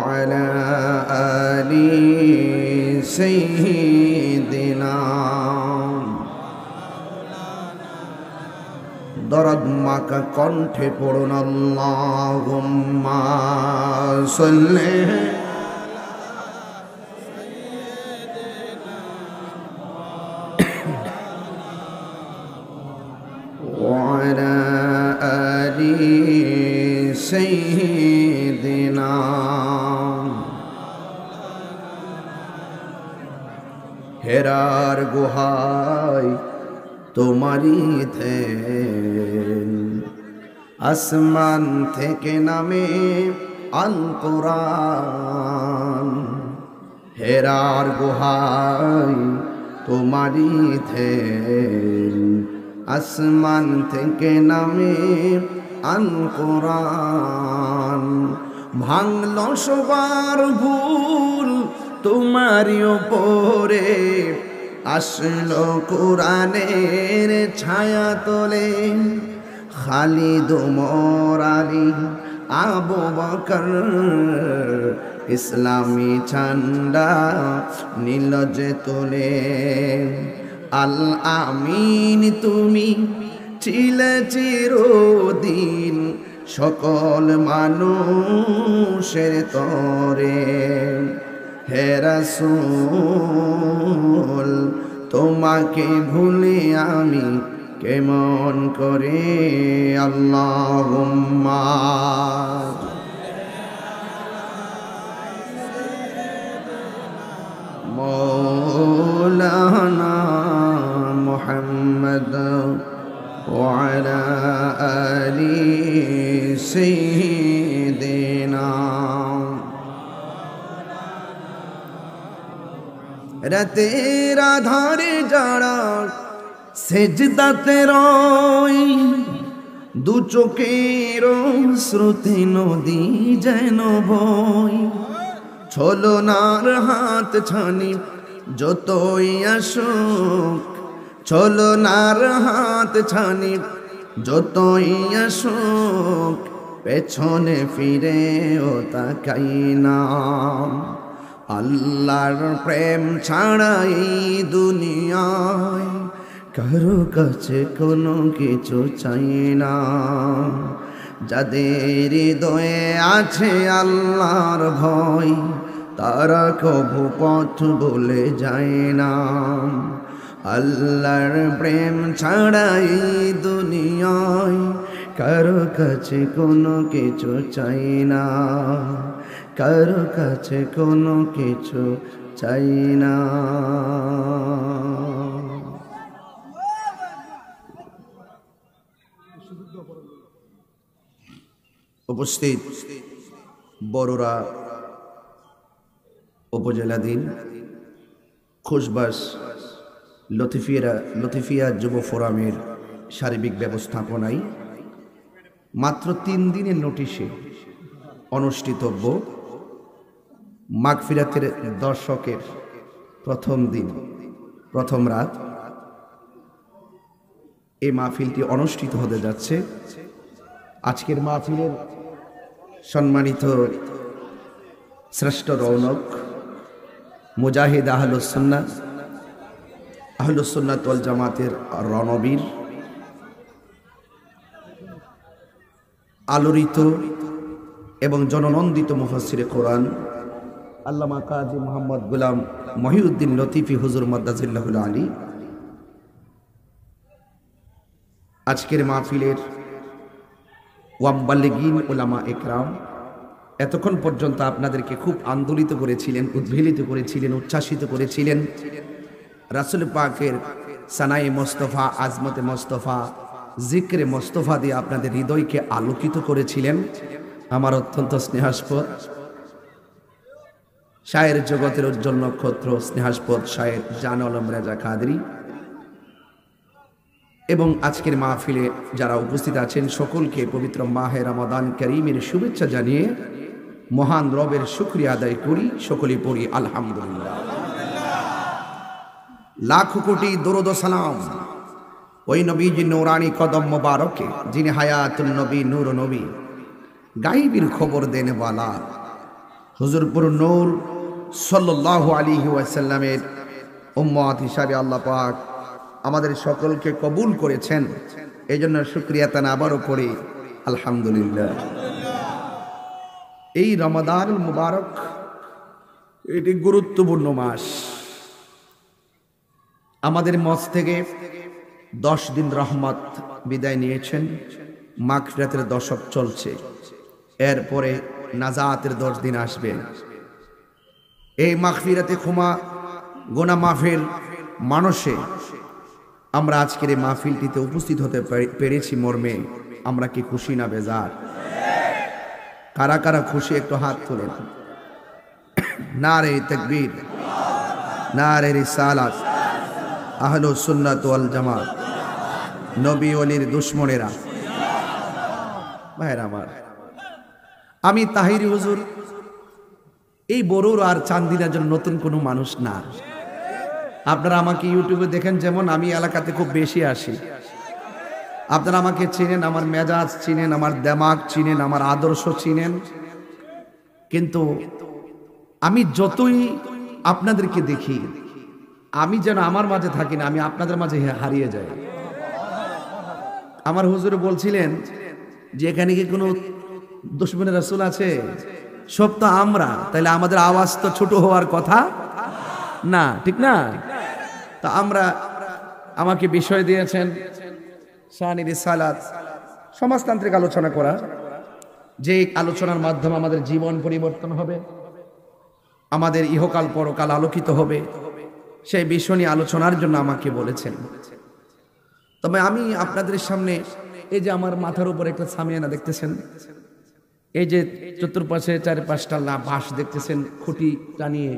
وعلى آل سيدنا দরদ মাকা কণ্ঠে পড়ুন আল্লাহুম্মা সাল্লি وعلى آل سيدنا হেরার গুহায় তোমারি ধ্যান আসমান থেকে নামে আল কোরআন হেরার গুহায় তোমারি ধ্যান আসমান থেকে নামে আল কোরআন ভাঙল সবার ভুল তোমারি ওপরে আসলো কোরআনের ছায়া তোলে খালিদ ওমর আলী আবু বকর ইসলামী ঝান্ডা নীল যে তোলে আল আমিন তুমি ছিলে চিরদিন সকল মানুষের তরে হে রাসূল তোমাকে ভুলে আমি কেমন করে আল্লাহুম্মা মৌলানা মুহাম্মদ ওয়া আলা আলি সাইয়্যিদিনা রাতের আধারে যারা সেজদাতে রয় দু চোখের শ্রুতি নদী যেন বই ছলনার হাত ছানি যতই আসুক ছলনার হাত ছানি যতই আসুক পেছনে ফিরেও তাকাই না আল্লাহর প্রেম ছাড়া এই দুনিয়ায় কারো কাছে কোনো কিছু চাই না যাদের হৃদয়ে আছে আল্লাহর ভয় তারা কভু পথ বলে যায় না আল্লাহর প্রেম ছাড়া এই দুনিয়ায় কারো কাছে কোনো কিছু চাই না কারো কাছে কোনো কিছু চাই না উপস্থিত বড়রা উপজেলাধীন খুশবাস লতিফিয়া যুব ফোরামের সার্বিক ব্যবস্থাপনায় মাত্র 3 দিনের নোটিশে অনুষ্ঠিতব্য মাগফিরাতের দর্শকের প্রথম দিন প্রথম রাত এই মাহফিলটি অনুষ্ঠিত হতে যাচ্ছে। আজকের মাহফিলের সম্মানিত শ্রেষ্ঠ রৌনক মুজাহিদ আহলুস সুন্নাত ওয়াল জামাতের রণবীর আলোড়িত এবং জননন্দিত মুফাসসিরে কোরআন আল্লামা কাজী মোহাম্মদ গোলাম মহিউদ্দিন লতিফি হুজুর মাদ্দাজিল্লাহুল আলী আজকের মাহফিলের ওয়াব্বালিগিন উলামা একরাম এতক্ষণ পর্যন্ত আপনাদেরকে খুব আন্দোলিত করেছিলেন, উদ্বেলিত করেছিলেন, উচ্ছ্বাসিত করেছিলেন। রাসূল পাকের সানায়ে মোস্তফা, আজমতে মোস্তফা, জিক্রে মোস্তফা দিয়ে আপনাদের হৃদয়কে আলোকিত করেছিলেন। আমার অত্যন্ত স্নেহাস্পদ শায়ের জগতের উজ্জ্বল নক্ষত্র স্নেহাস্পদ শায়ের জান আলম রেজা কাদরি এবং আজকের মাহফিলে যারা উপস্থিত আছেন সকলকে পবিত্র মাহে রমাদান করিমের শুভেচ্ছা জানিয়ে মহান রবের শুকরিয়া আদায় করি। সকলেই পড়ি আলহামদুলিল্লাহ। লাখ কোটি দরুদ ও সালাম ওই নবীজি নূরানি কদম মোবারকে যিনি হায়াতুল নবী, নূর নবী, গাইবির খবর দেনে ওয়ালা হুজুরপুর নূর সাল্লাল্লাহু আলাইহি ওয়াসাল্লামের উম্মত হিসাবে আল্লাহ পাক আমাদের সকলকে কবুল করেছেন। এই জন্য শুকরিয়া তান আবারও করি আলহামদুলিল্লাহ। এই রমাদানুল মুবারক এটি গুরুত্বপূর্ণ মাস। আমাদের মজ থেকে 10 দিন রহমত বিদায় নিয়েছেন, মাগফিরাতের দশক চলছে, এরপরে নাজাতের 10 দিন আসবে। এই মাগফিরাতে ক্ষমা গোনা মাফের মানুষে আমরা আজকের এই মাহফিলটিতে উপস্থিত হতে পেরেছি মর্মে আমরা কি খুশি না বেজার? কারা কারা খুশি একটু হাত তোলেন। নারে তাকবীর, নারে রিসালাত, আহলুস সুন্নাত ওয়াল জামাত, নবী ওলির দুশমনেরা। ভাইরা আমার, আমি তাহিরি হুজুর এই বড়ুর আর চান্দিনার জন্য নতুন কোনো মানুষ না। আপনারা আমাকে ইউটিউবে দেখেন, যেমন আমি এলাকাতে খুব বেশি আসি। আপনারা আমাকে চিনেন, আমার মেজাজ চিনেন, আমার দেমাগ চিনেন, আমার আদর্শ চিনেন। কিন্তু আমি যতই আপনাদেরকে দেখি, আমি যেন আমার মাঝে থাকি না, আমি আপনাদের মাঝে হারিয়ে যাই। আমার হুজুর বলছিলেন যে এখানে কি কোনো দুশমনের রাসূল আছে? সব তো আমরা, তাইলে আমাদের আওয়াজ তো ছোট হওয়ার কথা না, ঠিক না? তা আমরা, আমাকে বিষয় দিয়েছেন শানি রিসালাত, সমাজতান্ত্রিক আলোচনা করা, যে আলোচনার মাধ্যমে আমাদের জীবন পরিবর্তন হবে, আমাদের ইহকাল পরকাল আলোকিত হবে, সেই বিষয় নিয়ে আলোচনার জন্য আমাকে বলেছেন। তবে আমি আপনাদের সামনে এই যে আমার মাথার উপর একটা সামিয়ানা দেখতেছেন, এই যে চতুর্পাশে 4-5টা বাঁশ দেখতেছেন, খুঁটি টানিয়ে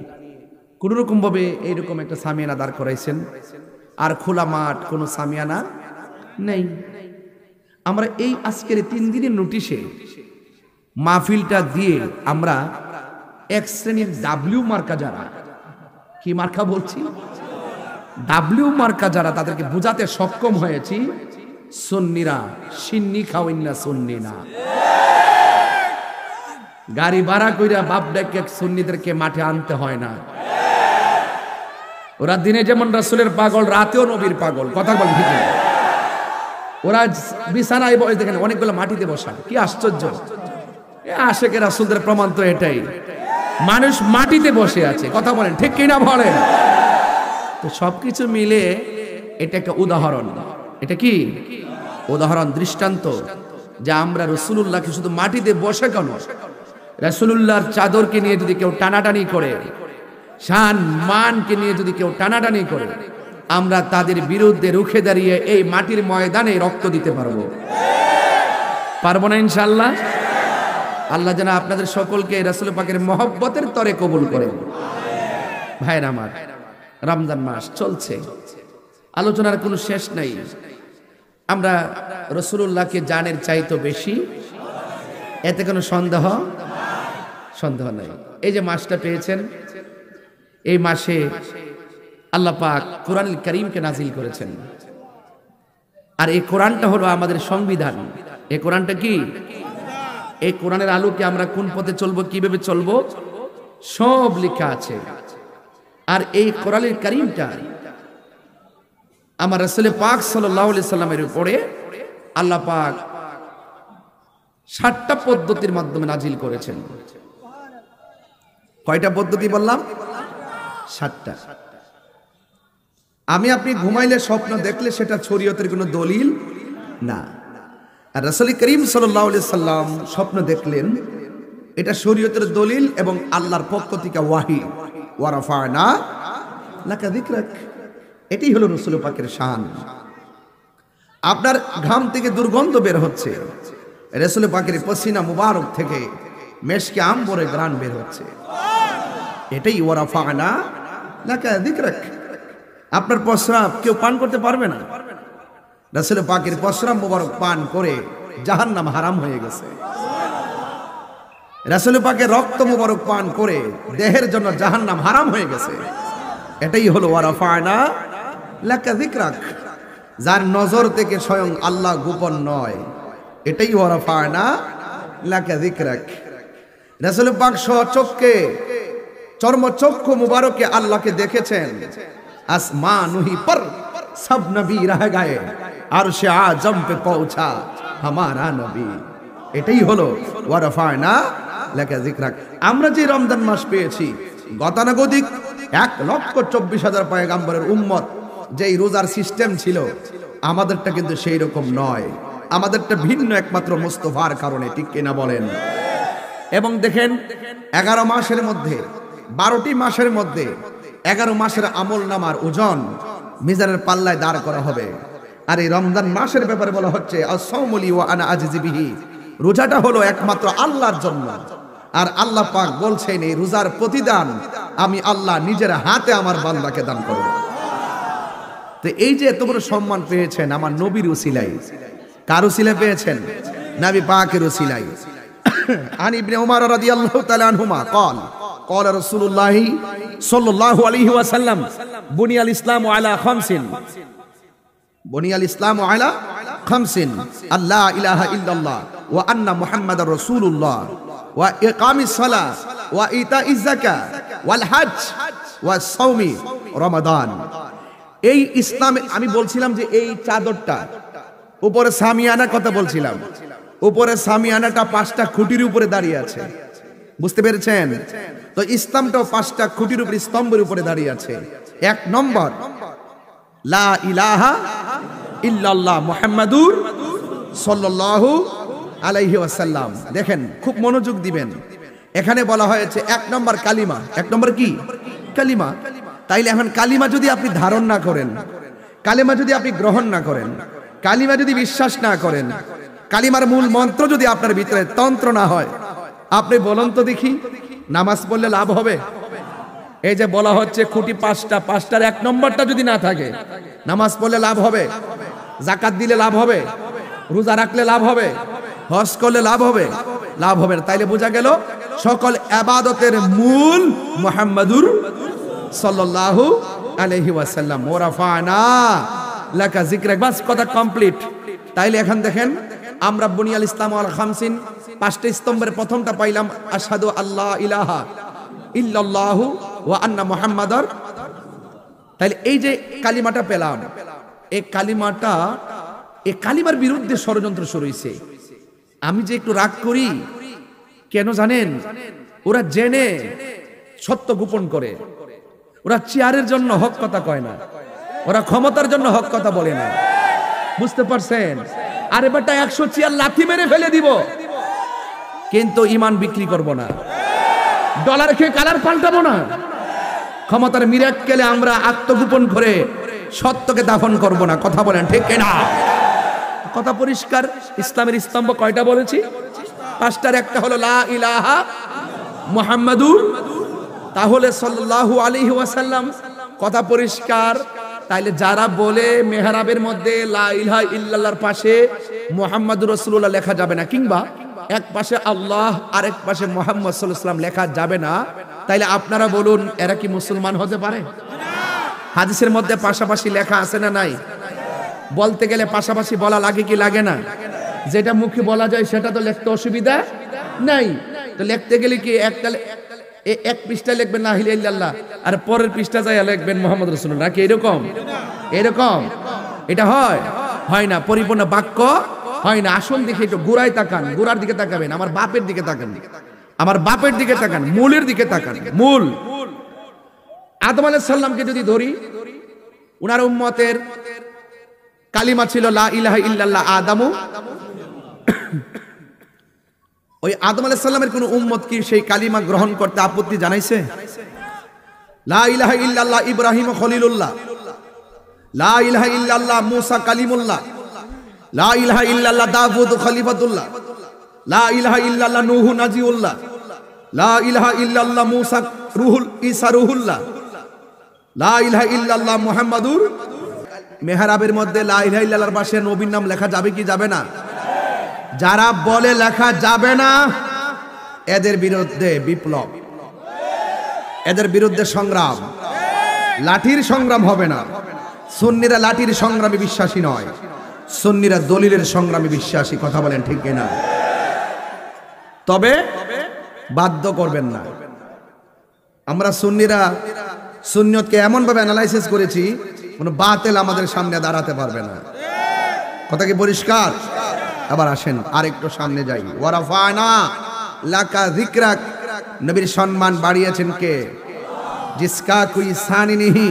কোনোরকম ভাবে এইরকম একটা সামিয়ানা দাঁড় করাইছেন, আর খোলা মাঠ, কোনো সামিয়ানা নেই। আমরা এই আজকের 3 দিনের নোটিশে মাহফিলটা দিয়ে আমরা এক শ্রেণীর ডাব্লিউ মার্কা, যারা কি মার্কা বলছি, ডাব্লিউ মার্কা যারা, তাদেরকে বোঝাতে সক্ষম হয়েছি সুন্নিরা সিন্নি খাওয়েন না, সুন্নি না। গাড়ি ভাড়া কইরা বাপ ডেকে সুন্নিদেরকে মাঠে আনতে হয় না। ওরা দিনে যেমন রাসূলের পাগল, রাতেও নবীর পাগল, কথা বল ঠিক না? ওরা বিছানায় বসে, দেখেন অনেকগুলো মাটিতে বসা, কি আশ্চর্য! আশেকে রাসূলদের প্রমাণ তো এটাই, মানুষ মাটিতে বসে আছে, কথা বলেন ঠিক কিনা বলেন? তো সবকিছু মিলে এটা একটা উদাহরণ। এটা কি উদাহরণ, দৃষ্টান্ত, যে আমরা রাসূলুল্লাহকে শুধু মাটিতে বসে কেন, রাসূলুল্লাহর চাদরকে নিয়ে যদি কেউ টানাটানি করে, শান মানকে নিয়ে যদি কেউ টানাটানি করে, আমরা তাদের বিরুদ্ধে রুখে দাঁড়িয়ে এই মাটির ময়দানে রক্ত দিতে পারবো, পারবো না ইনশাআল্লাহ? আল্লাহ যেন আপনাদের সকলকে রাসূল পাকের মহব্বতের তরে কবুল করেন। ভাইরা আমার, রমজান মাস চলছে, আলোচনার কোনো শেষ নাই। আমরা রাসূলুল্লাহকে জানের চাইতে বেশি, এতে কোনো সন্দেহ নাই। এই যে মাসটা পেয়েছেন, এই মাসে আল্লাহ পাক কোরআনুল কারীমকে নাজিল করেছেন, আর এই কোরআনটা হলো আমাদের সংবিধান। এই কোরআনটা কি? এই কোরআনের আলোকে আমরা কোন পথে চলবো, কিভাবে চলবো, সব লেখা আছে। আর এই কোরআনুল কারীমটা আমার রাসূল পাক সাল্লাল্লাহু আলাইহি সাল্লামের উপরে আল্লাহ পাক 7টা পদ্ধতির মাধ্যমে নাজিল করেছেন। কয়টা পদ্ধতি বললাম? 7টা। আমি আপনি ঘুমাইলে, স্বপ্ন দেখলে সেটা শরীয়তের কোনো দলিল না। আর রাসূল করিম সাল্লাল্লাহু আলাইহি সাল্লাম স্বপ্ন দেখলেন, এটা শরীয়তের দলিল এবং আল্লাহর পক্ষ থেকে ওয়াহি। ওয়া রাফা'না লাকা যিকরাক, এটাই হলো রাসূল পাকের শান। আপনার ঘাম থেকে দুর্গন্ধ বের হচ্ছে, রাসূল পাকের পসিনা মুবারক থেকে মেশকে আম্বরে ঘ্রাণ বের হচ্ছে, এটাই ওয়া রাফা'না লাকা যিকরাক। আপনার প্রস্রাব কেউ পান করতে পারবে না, রাসূল পাকের প্রস্রাব মুবারক পান করে জাহান্নাম হারাম হয়ে গেছে। রাসূল পাকের রক্ত মুবারক পান করে দেহের জন্য জাহান্নাম হারাম হয়ে গেছে। এটাই হলো ওয়া রাফা'না লাকা যিকরাক, যার নজর থেকে স্বয়ং আল্লাহ গোপন নয়, এটাই ওয়া রাফা'না লাকা যিকরাক। রাসূল পাক স্বচক্ষে চর্মচক্ষু মুবারকে আল্লাহকে দেখেছেন। আসমানুহি পর সব নবী রহ গয়ে, আরশে আজম পে পৌঁছা হামারা নবী। এটাই হলো ওয়া রাফা'না লাকা যিকরাক। আমরা যে রমজান মাস পেয়েছি, গতানুগতিক 1,24,000 পয়গম্বরের উম্মত যেই রোজার সিস্টেম ছিল, আমাদেরটা কিন্তু সেই রকম নয়। আমাদেরটা ভিন্ন, একমাত্র মুস্তাফার কারণে, ঠিক কিনা বলেন? এবং দেখেন 11 মাসের মধ্যে 12টি মাসের মধ্যে 11 মাসের আমল নামার ওজন মিজানের পাল্লায় দাঁড় করা হবে। আর এই রমজান মাসের ব্যাপারে বলা হচ্ছে আস-সাওমু লি ওয়া আনা আজজি বিহি, রোজাটা হলো একমাত্র আল্লাহর জন্য। আর আল্লাহ পাক বলছেন এই রোজার প্রতিদান আমি আল্লাহ নিজের হাতে আমার বান্দাকে দান করব। তো এই যে এত বড় সম্মান পেয়েছেন আমার নবীর উসিলায়, কার উসিলায় পেয়েছেন? নবী পাকের উসিলায়। আন ইবনে উমর রাদিয়াল্লাহু তাআলা আনহুমা قال قال رسول الله صلى الله عليه وسلم بني الاسلام على خمس بني الاسلام على خمس لا اله الا الله وان محمد رسول الله واقام الصلاه وايتاء الزكاه والحج والصوم رمضان। এই ইসলামে আমি বলছিলাম যে এই চাদরটা উপরে সামিয়ানা কথা বলছিলাম, উপরে সামিয়ানাটা 5টা খুঁটির উপরে দাঁড়িয়ে আছে, বুঝতে পেরেছেন? তো ইসলামটাও 5টা খুঁটির উপরে, স্তম্ভের উপরে দাঁড়িয়ে আছে। 1 নম্বর লা ইলাহা ইল্লাল্লাহ মুহাম্মাদুর সাল্লাল্লাহু আলাইহি ওয়াসাল্লাম। দেখেন খুব মনোযোগ দিবেন, এখানে বলা হয়েছে 1 নম্বর কালিমা। 1 নম্বর কি? কালিমা। তাইলে এখন কালিমা যদি আপনি ধারণ না করেন, কালিমা যদি আপনি গ্রহণ না করেন, কালিমা যদি বিশ্বাস না করেন, কালিমার মূল মন্ত্র যদি আপনার ভিতরে তন্ত্র না হয়, আপনি বলুন তো দেখি নামাজ পড়লে লাভ হবে? এই যে বলা হচ্ছে খুঁটি 5টা, 5টার 1 নম্বরটা যদি না থাকে, নামাজ পড়লে লাভ হবে? যাকাত দিলে লাভ হবে? রোজা রাখলে লাভ হবে? হজ করলে লাভ হবে? লাভ হবে না। তাইলে বোঝা গেল সকল ইবাদতের মূল মুহাম্মাদুর সাল্লাল্লাহু আলাইহি ওয়াসাল্লাম। ওয়া রাফা'না লাকা যিকরাক, বাস কথা কমপ্লিট। তাইলে এখন দেখেন আমরা বুনিয়াল ইসলাম আল খামসিন 5টা স্তম্ভের প্রথমটা পাইলাম আশহাদু আল্লা ইলাহা ইল্লাল্লাহু ওয়া আন্না মুহাম্মাদার। তাইলে এই যে কালিমাটা পেলাম, এই কালিমাটা, এই কালিমার বিরুদ্ধে ষড়যন্ত্র শুরু হয়েছে। আমি যে একটু রাগ করি কেন জানেন? ওরা জেনে সত্য গোপন করে, ওরা চেয়ারের জন্য হক কথা কয় না, ওরা ক্ষমতার জন্য হক কথা বলে না, বুঝতে পারছেন? আরে বেটা 100 চেয়ার লাথি মেরে ফেলে দিব, কিন্তু ইমান বিক্রি করব না, ডলার খেয়ে কালার পাল্টাবো না। ক্ষমতার মিরাক্কেলে আমরা আত্মগোপন করে সত্যকে দাফন করব না। কথা বলেন ঠিক কিনা? কথা পরিষ্কার। ইসলামের স্তম্ভ কয়টা বলেছি? 5টার একটা হলো লা ইলাহা মুহাম্মাদুর, তাহলে সাল্লাল্লাহু আলাইহি ওয়াসাল্লাম। কথা পরিষ্কার। তাইলে যারা বলে মেহরাবের মধ্যে লা ইলাহা ইল্লাল্লাহর পাশে মুহাম্মাদুর রাসূলুল্লাহ লেখা যাবে না, কিংবা এক পাশে আল্লাহ আর এক পাশে মুহাম্মদ সাল্লাল্লাহু আলাইহি ওয়াসাল্লাম লেখা যাবে না, তাইলে আপনারা বলুন এরা কি মুসলমান হতে পারে? হাদিসের মধ্যে পাশাপাশি লেখা আছে না নাই? বলতে গেলে পাশাপাশি বলা লাগে কি লাগে না? যেটা মুখে বলা যায় সেটা তো লিখতে অসুবিধা নাই। তো লিখতে গেলে কি এক পৃষ্ঠা লিখবেন লা ইলাহা ইল্লাল্লাহ, আর পরের পৃষ্ঠা যায় লিখবেন মুহাম্মদ রাসূলুল্লাহ, নাকি এরকম? এরকম এটা হয়? হয় না। পরিপূর্ণ বাক্য হয় না। আসল দিকে একটু গোড়ায় তাকান, গোড়ার দিকে তাকাবেন, আমার বাপের দিকে তাকান, আমার বাপের দিকে তাকান, মূলের দিকে তাকান। মূল আদম আলাইহিস সালামকে যদি ধরি, উনার উম্মতের কালিমা ছিল লা ইলাহা ইল্লাল্লাহ আদামু। ওই আদম আলাইহিস সালামের কোন উম্মত কি সেই কালিমা গ্রহণ করতে আপত্তি জানাইছে? লা ইলাহা ইল্লাল্লাহ ইব্রাহিম খলিলুল্লাহ, লা ইলাহা ইল্লাল্লাহ মুসা কালিমুল্লাহ, লা ইলাহা ইল্লাল্লাহ দাউদ খলিফাতুল্লাহ, লা ইলাহা ইল্লাল্লাহ নূহ নাজিউল্লাহ, লা ইলাহা ইল্লাল্লাহ মুসা রুহুল ঈসা রুহুল্লাহ, লা ইলাহা ইল্লাল্লাহ মুহাম্মাদুর। মেহরাবের মধ্যে লা ইলাহা ইল্লাল্লাহর পাশে নবীর নাম লেখা যাবে কি যাবে না? যারা বলে লেখা যাবে না, এদের বিরুদ্ধে বিপ্লব, এদের বিরুদ্ধে সংগ্রাম। লাঠির সংগ্রাম হবে না। সুন্নিরা লাঠির সংগ্রামে বিশ্বাসী নয়, সুন্নিরা দলিলের সংগ্রামে বিশ্বাসী। কথা বলেন ঠিক কিনা? তবে বাধ্য করবেন না। আমরা সুন্নিরা সুন্নিয়তকে এমন ভাবে অ্যানালাইসিস করেছি, কোনো বাতিল আমাদের সামনে দাঁড়াতে পারবে না। কথা কি পরিষ্কার? আবার আসেন আরেকটু সামনে যাই। ওয়ারাফানা লাকা যিকরাক, নবীর সম্মান বাড়িয়েছেন কে? জিসকা কোই সানি নেহি,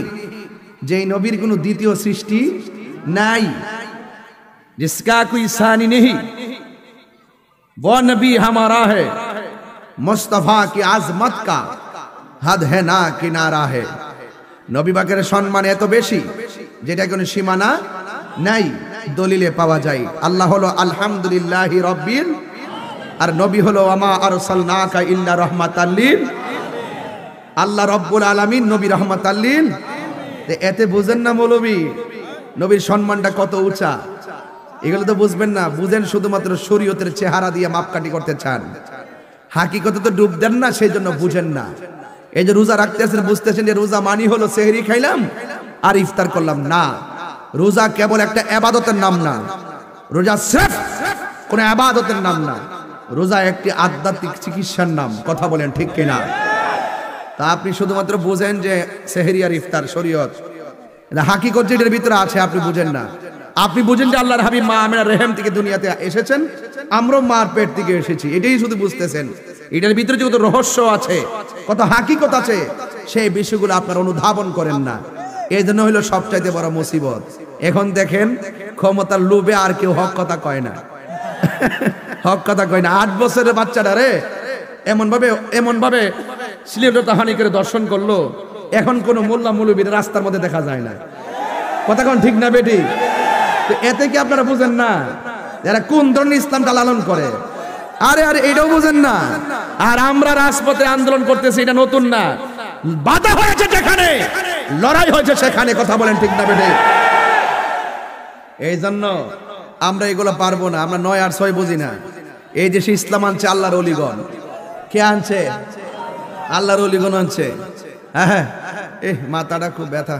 যেই নবীর কোনো দ্বিতীয় সৃষ্টি নাই। जिसका कोई सानी नहीं वो नबी हमारा है, मुस्तफा की आजमत का हद है ना किनारा है। নবী পাকের সম্মান এত বেশি যেটা কোনো সীমানা নাই, দলিলে পাওয়া যায়। আল্লাহ হলো আলহামদুলিল্লাহি রাব্বিল, আর নবী হলো ওয়ামা আরসালনাকা ইল্লা রাহমাতাল লিল, আল্লাহ রাব্বুল আলামিন নবী রাহমাতাল লিল। এতে বুঝেন না মৌলবী নবীর সম্মানটা কত উঁচা? এগুলো তো বুঝবেন না, বুঝেন শুধুমাত্র শরীয়তের চেহারা দিয়ে মাপকাঠি করতে চান, হাকিকতে তো ডুব দেন না, সেই জন্য বুঝেন না। এই যে রোজা রাখতেছেন, বুঝতেছেন যে রোজা মানি হলো সেহরি খাইলাম আর ইফতার করলাম না। রোজা কেবল একটা ইবাদতের নাম না, রোজা সির্ফ কোন ইবাদতের নাম না, রোজা একটি আধ্যাত্মিক চিকিৎসার নাম। কথা বলেন ঠিক কিনা? তা আপনি শুধুমাত্র বুঝেন যে সেহরি আর ইফতার শরীয়ত, হাকিকত যেটার ভিতরে আছে আপনি বুঝেন না। আপনি বুঝেন যে আল্লাহর হাবিব মা আমিনার রেহেম থেকে দুনিয়াতে এসেছেন, আমরাও মার পেট থেকে এসেছি, এটাই শুধু বুঝতেছেন। এটার ভিতরে যে কত রহস্য আছে, কত হাকিকত আছে, সেই বিষয়গুলো আপনারা অনুধাবন করেন না। এই জন্য হলো সবচাইতে বড় মুসিবত। এখন দেখেন ক্ষমতার লোভে আর কেউ হক কথা কয় না, হক কথা কয় না। 8 বছরের বাচ্চাটা রে এমন ভাবে শ্লীলতাহানি করে দর্শন করলো, এখন কোন মোল্লা মৌলবীর রাস্তার মধ্যে দেখা যায় না। কথা কোন ঠিক না বেটি? তো এতে কি আপনারা বুঝেন না যারা কোন ধরনের ইসলামটা লালন করে? আরে এটাও বুঝেন না। আর আমরা রাজপথে আন্দোলন করতেছি, এটা নতুন না। বাধা হয়েছে যেখানে, লড়াই হয়েছে সেখানে। কথা বলেন ঠিক না বেটি? এই জন্য আমরা এগুলো পারবো না। আমরা 9 আর 6 বুঝি না। এই দেশে ইসলাম আনছে আল্লাহর ওলিগণ। কে আনছে? আল্লাহর ওলিগণ আনছে। হ্যাঁ, মাথাটা খুব ব্যথা,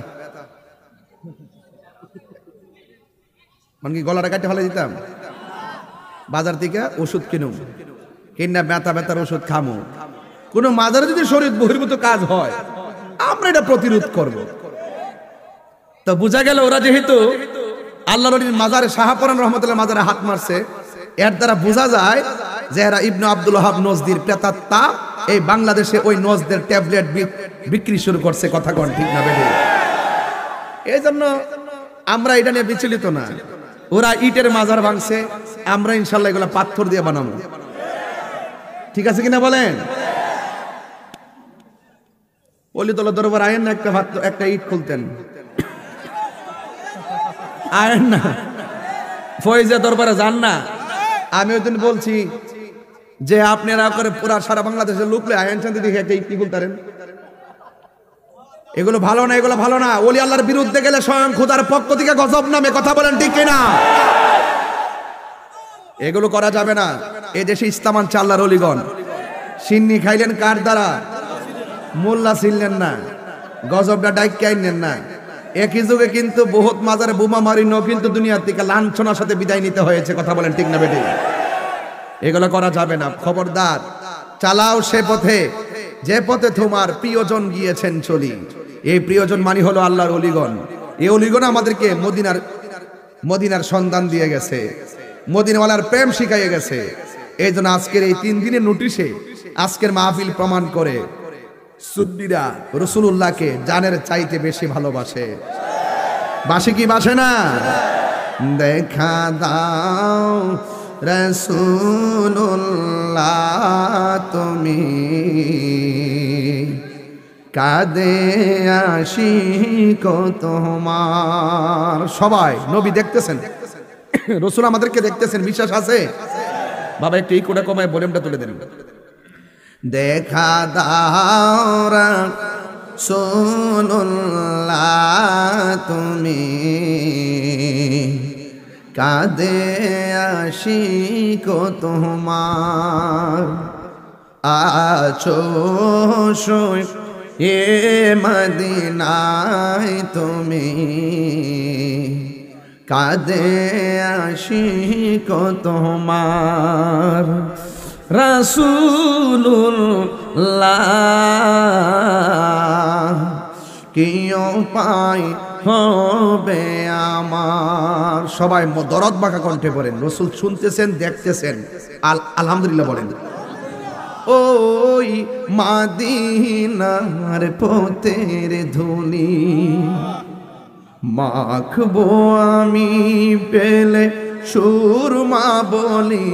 মানে কি গলাটা কাটে ফেলে দিতাম। বাজার থেকে ওষুধ কিনা ব্যথার ওষুধ খামো। কোন মাজারে যদি শরীর বহির্ভূত কাজ হয়, আমরা এটা প্রতিরোধ করব। তো বোঝা গেল ওরা যেহেতু আল্লাহর ওলির মাজারে, শাহপরান রহমতুল্লাহ মাজারে হাত মারছে, এর দ্বারা বোঝা যায় যে এরা ইবনে আব্দুল ওয়াহাব নজদির প্রেতাত্মা এই বাংলাদেশে ওই নজদের ট্যাবলেট বিক্রি শুরু করছে। কথা কোন ঠিক না বেটি? এই জন্য আমরা এটা নিয়ে বিচলিত না। ওরা ইটের মাজার ভাঙছে, আমরা ইনশাল্লাহ এগুলা পাথর দিয়ে বানাবো। ঠিক আছে কিনা বলেন? অলিতলা দরবার আয়েন না, একটা ইট খুলতেন, আয়েন না। ফয়েজা দরবারে যান না। আমি ওই দিন বলছি যে আপনারা করে পুরা সারা বাংলাদেশের লোকলে আয়েন শান্তি দেখে একটা ইট খুলতারেন। এগুলো ভালো না, এগুলো ভালো না। ওলি আল্লাহর বিরুদ্ধে গেলে স্বয়ং খোদার পক্ষ থেকে গজব নামে। কথা বলেন ঠিক কিনা? এগুলো করা যাবে না। এই দেশে ইসলাম আনছে আল্লাহর ওলিগণ। সিন্নি খাইলেন কার দ্বারা? মোল্লা ছিলেন না, গজবটা ডাইক্কা আইনেন না। একই যুগে কিন্তু বহুত মাজারে বোমা মারিনো কিন্তু দুনিয়ার থেকে লাঞ্ছনার সাথে বিদায় নিতে হয়েছে। কথা বলেন ঠিক না বেটি? এগুলো করা যাবে না। খবরদার, চালাও সে পথে যে পথে তোমার প্রিয়জন গিয়েছেন চলি। এই প্রিয়জন মানে হলো আল্লাহর ওলিগণ। এই ওলিগণ আমাদেরকে মদিনার সন্ধান দিয়ে গেছে, মদিনাওয়ালার প্রেম শিখাইয়ে গেছে। এই জন্য আজকের এই 3 দিনের নোটিশে আজকের মাহফিল প্রমাণ করে সুন্নিরা রাসূলুল্লাহকে জানের চাইতে বেশি ভালোবাসে। বাসে কি বাসে না? দেখা দাও রাসূলুল্লাহ তুমি, কাঁদে আশিক তোমার। সবাই নবী দেখতেছেন, রাসূল আমাদেরকে দেখতেছেন। বিশ্বাস আছে? বাবা একটু এই কোটা কমায় ভলিউমটা তুলে দেন। দেখা দাও রাসূলুল্লাহ তুমি, কাঁদে আশিক তোমার। আছো এ মদিনায় তুমি, কাঁদে আশিক তোমার। রাসূলুল্লাহ কি উপায় হবে আমার। সবাই দরদ বাঁকা কণ্ঠে বলেন, রসুল শুনতেছেন, দেখতেছেন, আলহামদুলিল্লাহ বলেন। ওই মাদিনার পথের ধুলি মাখবো আমি পেলে সুরমা বলি,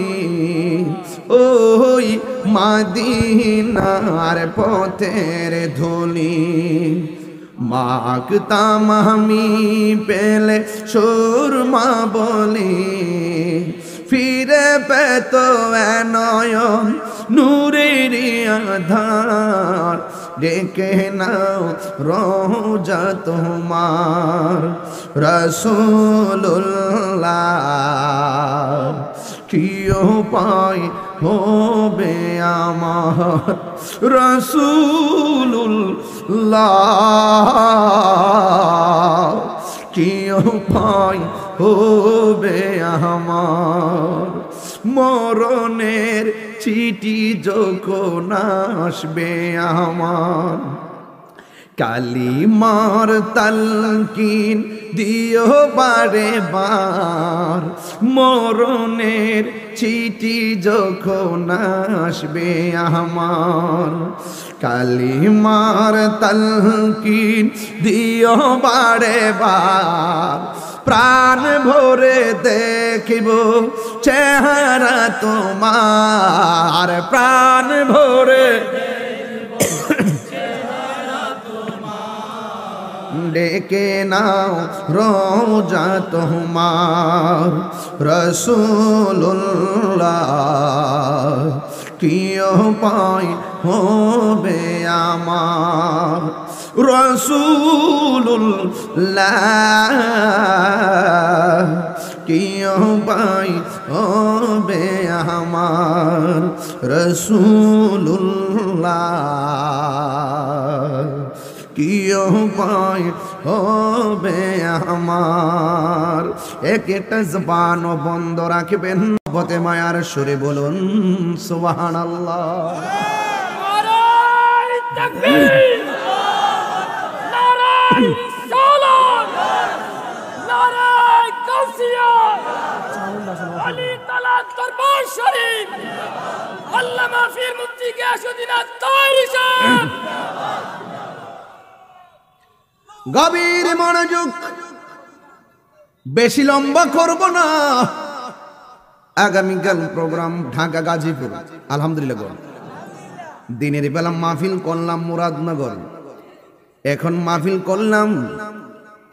ওই মাদিনার পথের ধুলি মাখতাম আমি পেলে সুরমা বলি, ফিরে পেত নয়ন নূরের আধার, ডেকে নাও রোজা তোমার রাসূলুল্লাহ কি উপায় হবে আমার রাসূলুল্লাহ কি উপায় হবে আমার। মরণের চিঠি যখন আসবে আমার, কালিমার তালকিন দিও বারে বার। মরণের চিঠি যখন আসবে আমার, কালিমার তালকিন দিও বারে বার। প্রাণ ভরে দেখিব চেহারা তোমার, প্রাণ ভরে ডেকে নাও রোজা তোমার রাসূলুল্লাহ কি উপায় হবে আমার রাসূলুল্লাহ কি উপায় হবে আমার রাসূলুল্লাহ কি উপায় হবে আমার। একটা জবান বন্ধ রাখবেন, বতে মায়ার সুরে বলুন সুবহানাল্লাহ। নারায়ে তাকবীর, নারায়ে রিসালাত, নারায়ে গাউসিয়া, আলী তাআলা দরবার শরীফ, আল্লামা ফির মুফতি গিয়াসউদ্দিন আত-তাহিরি সাহেব। গভীর মনোযোগ, বেশি লম্বা করব না। আগামীকাল প্রোগ্রাম ঢাকা গাজীপুর, আলহামদুলিল্লাহ। দিনের বেলা মাহফিল করলাম মুরাদনগর, এখন মাহফিল করলাম।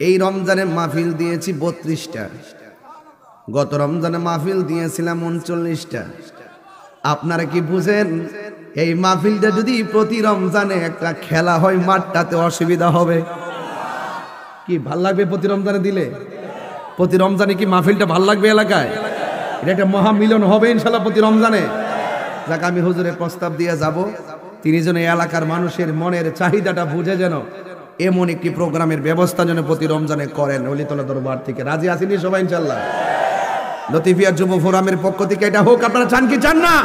এই রমজানে মাহফিল দিয়েছি 32টা, গত রমজানে মাহফিল দিয়েছিলাম 39টা। আপনারা কি বুঝেন, এই মাহফিলটা যদি প্রতি রমজানে একটা খেলা হয় মাঠটাতে অসুবিধা হবে? কি ভাল লাগবে প্রতি রমজানে দিলে? প্রতি রমজানে কি মাহফিলটা ভাল লাগবে এলাকায়? এটা একটা মহামিলন হবে ইনশাল্লাহ প্রতি রমজানে। যাক, আমি হুজুরের প্রস্তাব দিয়ে যাব, তিনি যেন এলাকার মানুষের মনের চাহিদাটা বুঝে যেন এমন একটি প্রোগ্রামের ব্যবস্থা যেন প্রতি রমজানে করেন ওলিতলা দরবার থেকে। রাজি আছেন সবাই ইনশাল্লাহ? লতিফিয়া যুব ফোরামের পক্ষ থেকে এটা হোক। আপনারা চান কি চান না?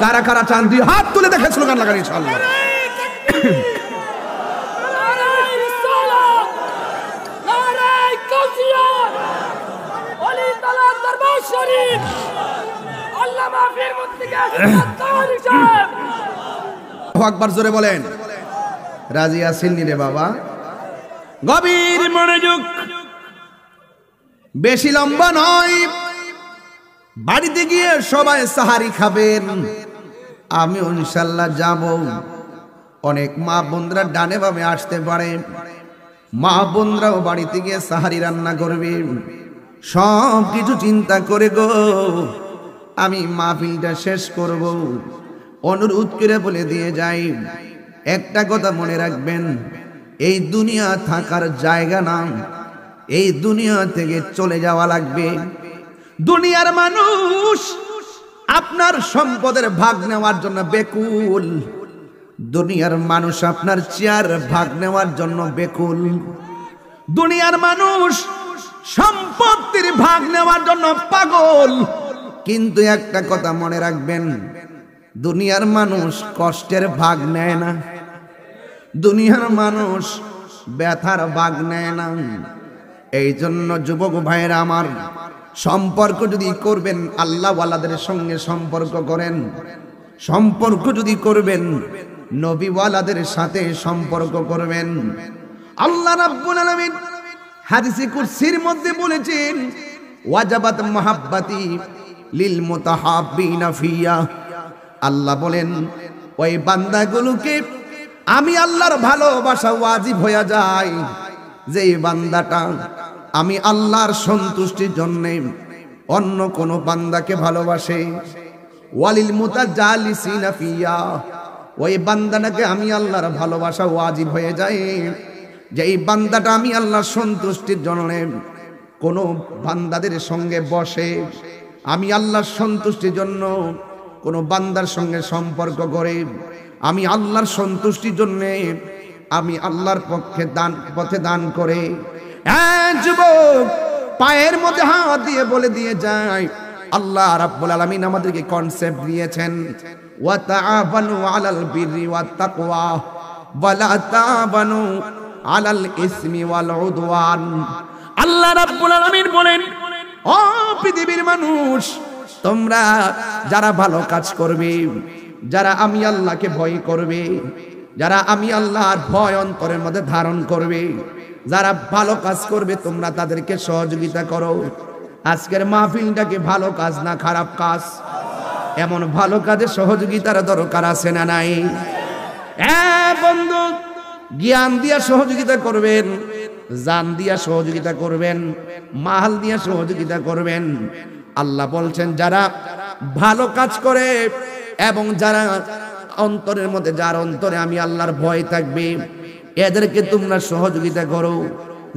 কারা কারা চান দুই হাত তুলে দেখে স্লোগান লাগান ইনশাল্লাহ। শরীফ, আল্লামা ফির মুফতি গিয়াসউদ্দিন আত-তাহিরি সাহেব। আল্লাহু আকবার জোরে বলেন। রাজি আছেন রে বাবা? গভীর মনোযোগ, বেশি লম্বা নয়। বাড়িতে গিয়ে সবাই সাহারি খাবেন, আমি ইনশাআল্লাহ যাব। অনেক মা বোনরা ডানে বামে আসতে পারে, মা বোনরাও বাড়িতে গিয়ে সাহারি রান্না করবে। সব কিছু চিন্তা করে গো আমি মাহফিলটা শেষ করব। অনুরোধ করে বলে দিয়ে যাই, একটা কথা মনে রাখবেন, এই দুনিয়া থাকার জায়গা না, এই দুনিয়া থেকে চলে যাওয়া লাগবে। দুনিয়ার মানুষ আপনার সম্পদের ভাগ নেওয়ার জন্য বেকুল, দুনিয়ার মানুষ আপনার চেয়ার ভাগ নেওয়ার জন্য বেকুল, দুনিয়ার মানুষ সম্পত্তির ভাগ নেওয়ার জন্য পাগল। কিন্তু একটা কথা মনে রাখবেন, দুনিয়ার মানুষ কষ্টের ভাগ নেয় না, দুনিয়ার মানুষ ব্যথার ভাগ নেয় না। এই জন্য যুবক ভাইয়েরা আমার, সম্পর্ক যদি করবেন আল্লাহ ওয়ালাদের সঙ্গে সম্পর্ক করেন, সম্পর্ক যদি করবেন নবী ওয়ালাদের সাথে সম্পর্ক করবেন। আল্লাহ রাব্বুল আলামিন হাদিসে কুরসির মধ্যে বলেছেন, ওয়াজাবাত মুহাব্বাতি লিল মুতাহাব্বিনা ফিয়া। আল্লাহ বলেন ওই বান্দাগুলোকে আমি আল্লাহর ভালোবাসা ওয়াজিব হয়ে যায়, যে বান্দাটা আমি আল্লাহর সন্তুষ্টির জন্য অন্য কোন বান্দাকে ভালোবাসে। ওয়ালিল মুতাজালিসিনা ফিয়া, ওই বান্দাটাকে আমি আল্লাহর ভালোবাসা ওয়াজিব হয়ে যায়, যে এই বান্দাটা আমি আল্লাহর সন্তুষ্টির জন্য কোন বান্দাদের সঙ্গে বসে, আমি আল্লাহর সন্তুষ্টির জন্য কোন বান্দার সঙ্গে সম্পর্ক করে, আমি আল্লাহর সন্তুষ্টির জন্য আমি আল্লাহর পথে দান করে। যুবক পায়ের মধ্যে হাত দিয়ে বলে দিয়ে যায়, আল্লাহ রাব্বুল আলামিন আমাদেরকে কনসেপ্ট দিয়েছেন, ওয়া তাআবানু আলাল বিররি ওয়াত তাকওয়া ওয়া লা তাআবানু আলাল ইসমি ওয়াল উদওয়ান। আল্লাহ রাব্বুল আলামিন বলেন, ও পৃথিবীর মানুষ, তোমরা যারা ভালো কাজ করবে, যারা আমি আল্লাহকে ভয় করবে, যারা আমি আল্লাহর ভয় অন্তরের মধ্যে ধারণ করবে, যারা ভালো কাজ করবে, তোমরা তাদেরকে সহযোগিতা করো। আজকের মাহফিলটাকে ভালো কাজ না খারাপ কাজ? এমন ভালো কাজে সহযোগিতার দরকার আছে না নাই? বন্ধু, জ্ঞান দিয়া সহযোগিতা করবেন, জান দিয়া সহযোগিতা করবেন, মাল দিয়া সহযোগিতা করবেন। আল্লাহ বলছেন যারা ভালো কাজ করে এবং যারা অন্তরের মধ্যে, যার অন্তরে আমি আল্লাহর ভয় থাকবে, এদেরকে তোমরা সহযোগিতা করো।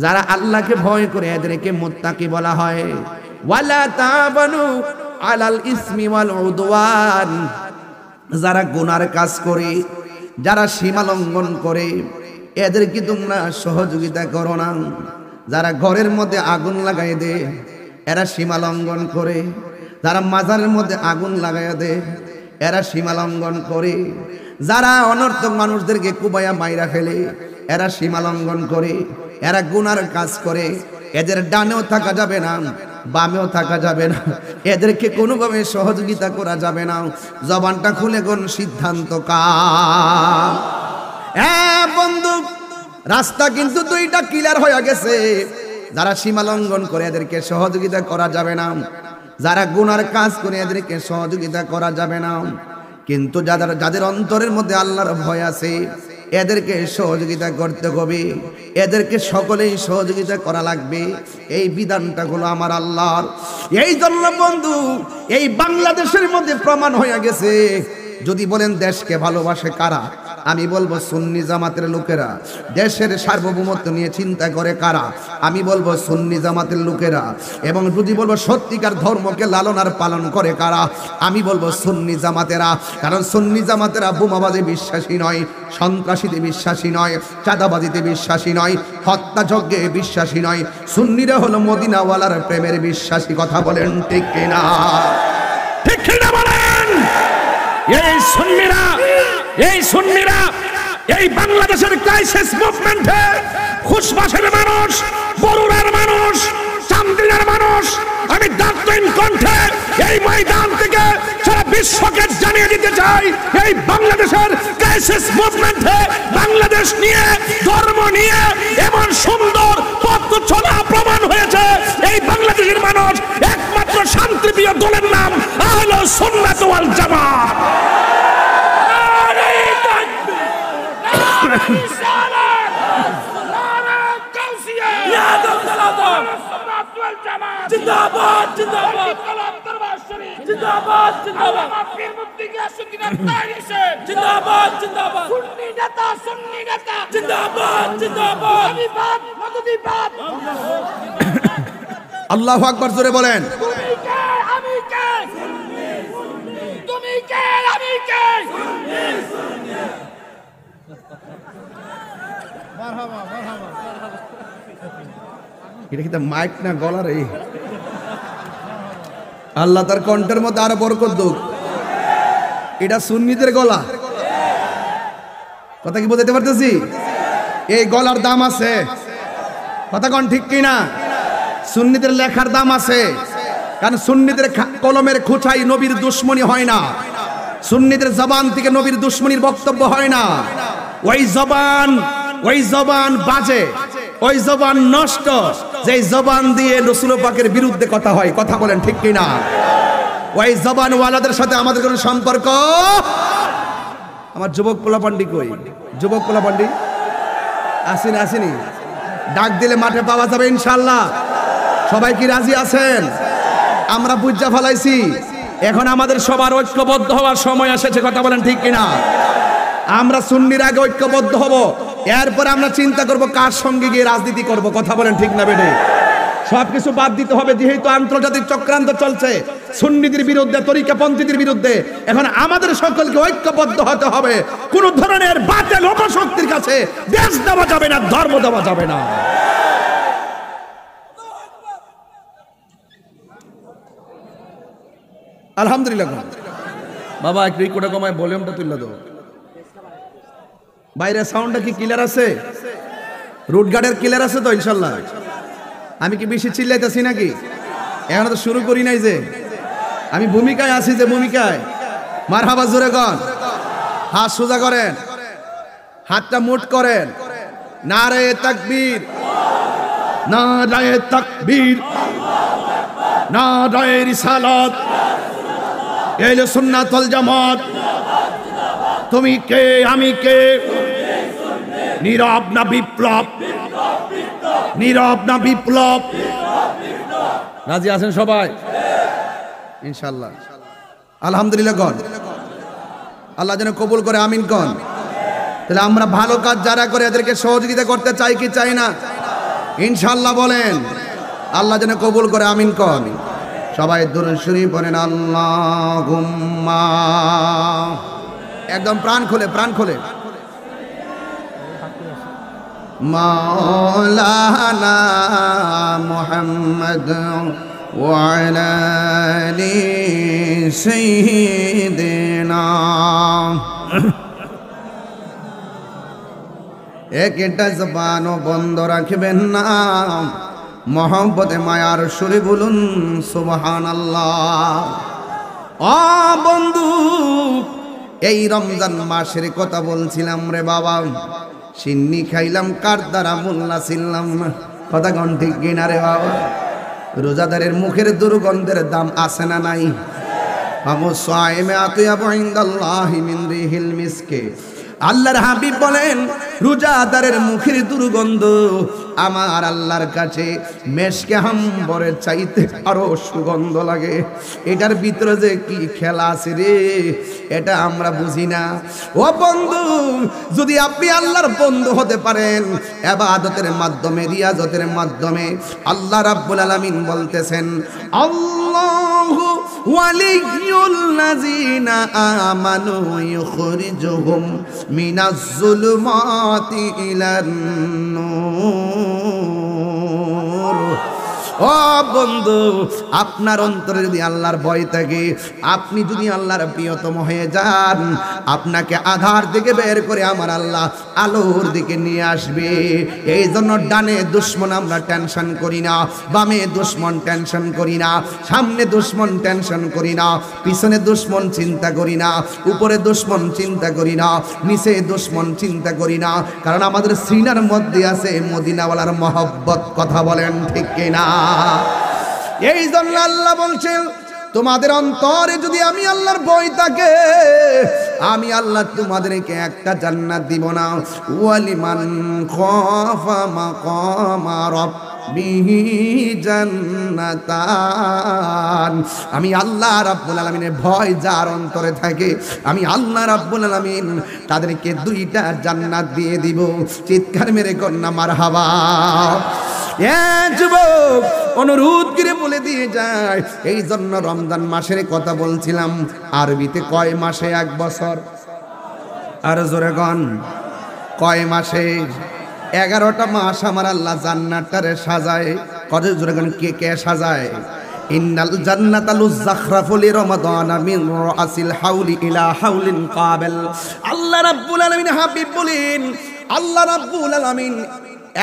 যারা আল্লাহকে ভয় করে এদেরকে মুত্তাকি বলা হয়। ওয়ালা তাবানু আলাল ইসমি ওয়াল উদওয়ান, যারা গুনার কাজ করে, যারা সীমা লঙ্ঘন করে, এদেরকে তোমরা সহযোগিতা করো না। যারা ঘরের মধ্যে আগুন লাগাই দে, এরা সীমা লঙ্ঘন করে। যারা মাজারের মধ্যে আগুন লাগাই দে, এরা সীমা লঙ্ঘন করে। যারা অনর্থক মানুষদেরকে কুবায়া মাইরা ফেলে, এরা সীমা লঙ্ঘন করে, এরা গুনার কাজ করে। এদের ডানেও থাকা যাবে না, বামেও থাকা যাবে না, এদেরকে কোনোভাবে সহযোগিতা করা যাবে না। জবানটা খুলে কোন সিদ্ধান্ত কার? বন্ধু, রাস্তা কিন্তু দুইটা ক্লিয়ার হয়ে গেছে। যারা সীমা লঙ্ঘন করে এদেরকে সহযোগিতা করা যাবে না, যারা গুনার কাজ করে এদেরকে সহযোগিতা করা যাবে না। কিন্তু যাদের অন্তরের মধ্যে আল্লাহর ভয় আছে, এদেরকে সহযোগিতা করতে হবে, এদেরকে সকলেই সহযোগিতা করা লাগবে। এই বিধানটা হলো আমার আল্লাহর। এই জন্য বন্ধু, এই বাংলাদেশের মধ্যে প্রমাণ হয়ে গেছে। যদি বলেন দেশকে ভালোবাসে কারা, আমি বলবো সুন্নি জামাতের লোকেরা। দেশের সার্বভৌমত্ব নিয়ে চিন্তা করে কারা, আমি বলবো সুন্নি জামাতের লোকেরা। এবং যদি বলবো সত্যিকার ধর্মকে লালন আর পালন করে কারা, আমি বলবো সুন্নি জামাতেরা। কারণ সুন্নি জামাতেরা বোমাবাজে বিশ্বাসী নয়, সন্ত্রাসীতে বিশ্বাসী নয়, চাঁদাবাজিতে বিশ্বাসী নয়, হত্যাযজ্ঞে বিশ্বাসী নয়। সুন্নিরা হলো মদিনাওয়ালার প্রেমের বিশ্বাসী। কথা বলেন ঠিক কিনা? ঠিক কিনা বলেন? এই সুন্নিরা এই বাংলাদেশের ক্রাইসিস মুভমেন্টে খুশবাসের মানুষ, বরুড়ার মানুষ, চান্দিনার মানুষ, আমি দার্থহীন কণ্ঠে এই ময়দান থেকে সারা বিশ্বকে জানিয়ে দিতে চাই, এই বাংলাদেশের ক্রাইসিস মুভমেন্টে বাংলাদেশ নিয়ে, ধর্ম নিয়ে এমন সুন্দর পথ চলা প্রমাণ হয়েছে। এই বাংলাদেশের মানুষ একমাত্র শান্তিপ্রিয় দলের নাম আহলে সুন্নাত ওয়াল জামাত। জিন্দাবাদ জিন্দাবাদ জিন্দাবাদ জিন্দাবাদ মাফির মুক্তি কে সুন্নিয়ত তারিশে জিন্দাবাদ জিন্দাবাদ সুন্নি নেতা জিন্দাবাদ জিন্দাবাদ জিন্দাবাদ মদদিবাদ। আল্লাহু আকবার, জোরে বলেন। তুমি কে আমি কে, তুমি কে আমি কে, মারহাবা মারহাবা। এটা কি মাইক না গলা রে? আল্লাহ তার কণ্ঠের মধ্যে আরো বরকত দুক। এটা সুন্নিদের গলা। কথা কি বলতে পারতেছি? এই গলার দাম আছে, কথা কোন ঠিক কিনা? সুন্নিদের লেখার দাম আছে, কারণ সুন্নিদের কলমের খুঁচাই নবীর দুশ্মনী হয় না, সুন্নিদের জবান থেকে নবীর দুশ্মনীর বক্তব্য হয় না। ওই জবান বাজে, ওই জবান নষ্ট, যে জবান দিয়ে রাসূল পাকের বিরুদ্ধে কথা হয়। কথা বলেন ঠিক কিনা? ওই জবান ওয়ালাদের সাথে আমাদের কোনো সম্পর্ক। আমার যুবক পোলাপান্ডি কই? যুবক পোলাপান্ডি আসেনি? আসেনি? ডাক দিলে মাঠে পাওয়া যাবে ইনশাআল্লাহ। সবাই কি রাজি আছেন? আমরা বুঝা ফেলাইছি, এখন আমাদের সবার ঐক্যবদ্ধ হওয়ার সময় এসেছে। কথা বলেন ঠিক কিনা? আমরা সুন্নির আগে ঐক্যবদ্ধ হব, এরপরে আমরা চিন্তা করব কার সঙ্গে গিয়ে রাজনীতি করব। কথা বলেন ঠিক না বেটে? সবকিছু বাদ দিতে হবে, যেহেতু আন্তর্জাতিক চক্রান্ত চলছে সুন্নিদের বিরুদ্ধে, তরিকাপন্থীদের বিরুদ্ধে। এখন আমাদের সকলকে ঐক্যবদ্ধ হতে হবে। কোন ধরনের বাতিল অপশক্তির কাছে দেশ দেওয়া যাবে না, ধর্ম দেওয়া যাবে না। আলহামদুলিল্লাহ। বাবা একটু কোটা কমায় ভলিউমটা তুলে দাও। বাইরে সাউন্ডটা কি ক্লিয়ার আছে? রুট গার্ডের ক্লিয়ার আছে তো ইনশাল্লাহ? আমি কি বেশি চিল্লাইতেছি নাকি? এখন তো শুরু করি নাই, যে আমি ভূমিকায় আছি, যে ভূমিকায়। মারহাবা জোরে কর, হাত সোজা করেন, হাতটা মুঠ করেন। নারে তাকবীর, নারে তাকবীর, নারে রিসালাত, এলে সুন্নাতুল জামাত। তুমি কে আমি কে? নীরব না বিপ্লব? নীরব না বিপ্লব? রাজি আছেন সবাই ইনশাআল্লাহ? আলহামদুলিল্লাহ গণ। আল্লাহ যেন কবুল করে, আমিন কন। তাহলে আমরা ভালো কাজ যারা করে এদেরকে সহযোগিতা করতে চাই কি চাই না? ইনশাআল্লাহ বলেন। আল্লাহ যেন কবুল করে, আমিন কন। সবাই দুরূদ শরীফ পড়েন আল্লাহুম্মা। একদম প্রাণ খুলে, প্রাণ খুলে। মাওলানা মুহাম্মদ ওয়া আলা আলি সাইয়্যিদিনা। একটা জবানও বন্ধ রাখবেন না, মহব্বতে মায়ার সুরে বলুন সুবহানাল্লাহ। ও বন্ধু, এই রমজান মাসের কথা বলছিলাম রে বাবা। সিন্নি খাইলাম কার দ্বারা মোল্লা ছিলাম না। কথা কোন ঠিক কিনা রে বাবা? রোজাদারের মুখের দুর্গন্ধের দাম আছে না নাই? আল্লাহর হাবিব বলেন, রোজাদারের মুখের দুর্গন্ধ আমার আল্লাহর কাছে মেশকে হাম্বরের চাইতে আরো সুগন্ধ লাগে। এটার ভিতরে যে কি খেলা আছে রে, এটা আমরা বুঝি না। ও বন্ধু, যদি আপনি আল্লাহর বন্ধু হতে পারেন ইবাদতের মাধ্যমে, রিয়াজতের মাধ্যমে, আল্লাহ রাব্বুল আলামিন বলতেছেন, আল্লাহু ওয়ালিয়ুল্লাযিনা আমানু ইউখরিজুহুম মিনাজ যুলুমাতি ইলান নূর। ও বন্ধু, আপনার অন্তরে যদি আল্লাহর ভয় থাকে, আপনি যদি আল্লাহর প্রিয়তম হয়ে যান, আপনাকে আধার থেকে বের করে আমার আল্লাহ আলোর দিকে নিয়ে আসবে। এই জন্য ডানে দুশ্মন আমরা টেনশন করি না, বামে দুশ্মন টেনশন করি না, সামনে দুশ্মন টেনশন করি না, পিছনে দুশ্মন চিন্তা করি না, উপরে দুশ্মন চিন্তা করি না, নিচে দুশ্মন চিন্তা করি না। কারণ আমাদের সিনার মধ্যে আছে মদিনাওয়ালার মহব্বত। কথা বলেন ঠিক কিনা? এই জন্য আল্লাহ বলছেন, তোমাদের অন্তরে যদি আমি আল্লাহর ভয় থাকে, আমি আল্লাহ তোমাদেরকে একটা জান্নাত দিব না। ওয়ালিমান খাফা মাকামা রাব্বিহি জান্নাতান। আমি আল্লাহ রাব্বুল আলামিনের ভয় যার অন্তরে থাকে, আমি আল্লাহ রাব্বুল আলামিন তাদেরকে দুইটা জান্নাত দিয়ে দিব। চিৎকার মেরে কন্যা মারহাবা। যুবক, অনুরোধ করে বলে দিয়ে যায়, এই জন্য রমজান মাসের কথা বলছিলাম। আরবিতে কয় মাসে এক বছর? আর জোরে গন, কয় মাসে? 11টা মাস আমার আল্লাহ জান্নাতটারে সাজায়। কত জোরে গন, কে কে সাজায়? ইন্নাল জান্নাতা লুযাখরাফু লিরমাদানা মিন রাসিল হাউলি ইলা হাউলিন কাবেল। আল্লাহ রাব্বুল আলামিন হাবিব বলেন, আল্লাহ রাব্বুল আলামিন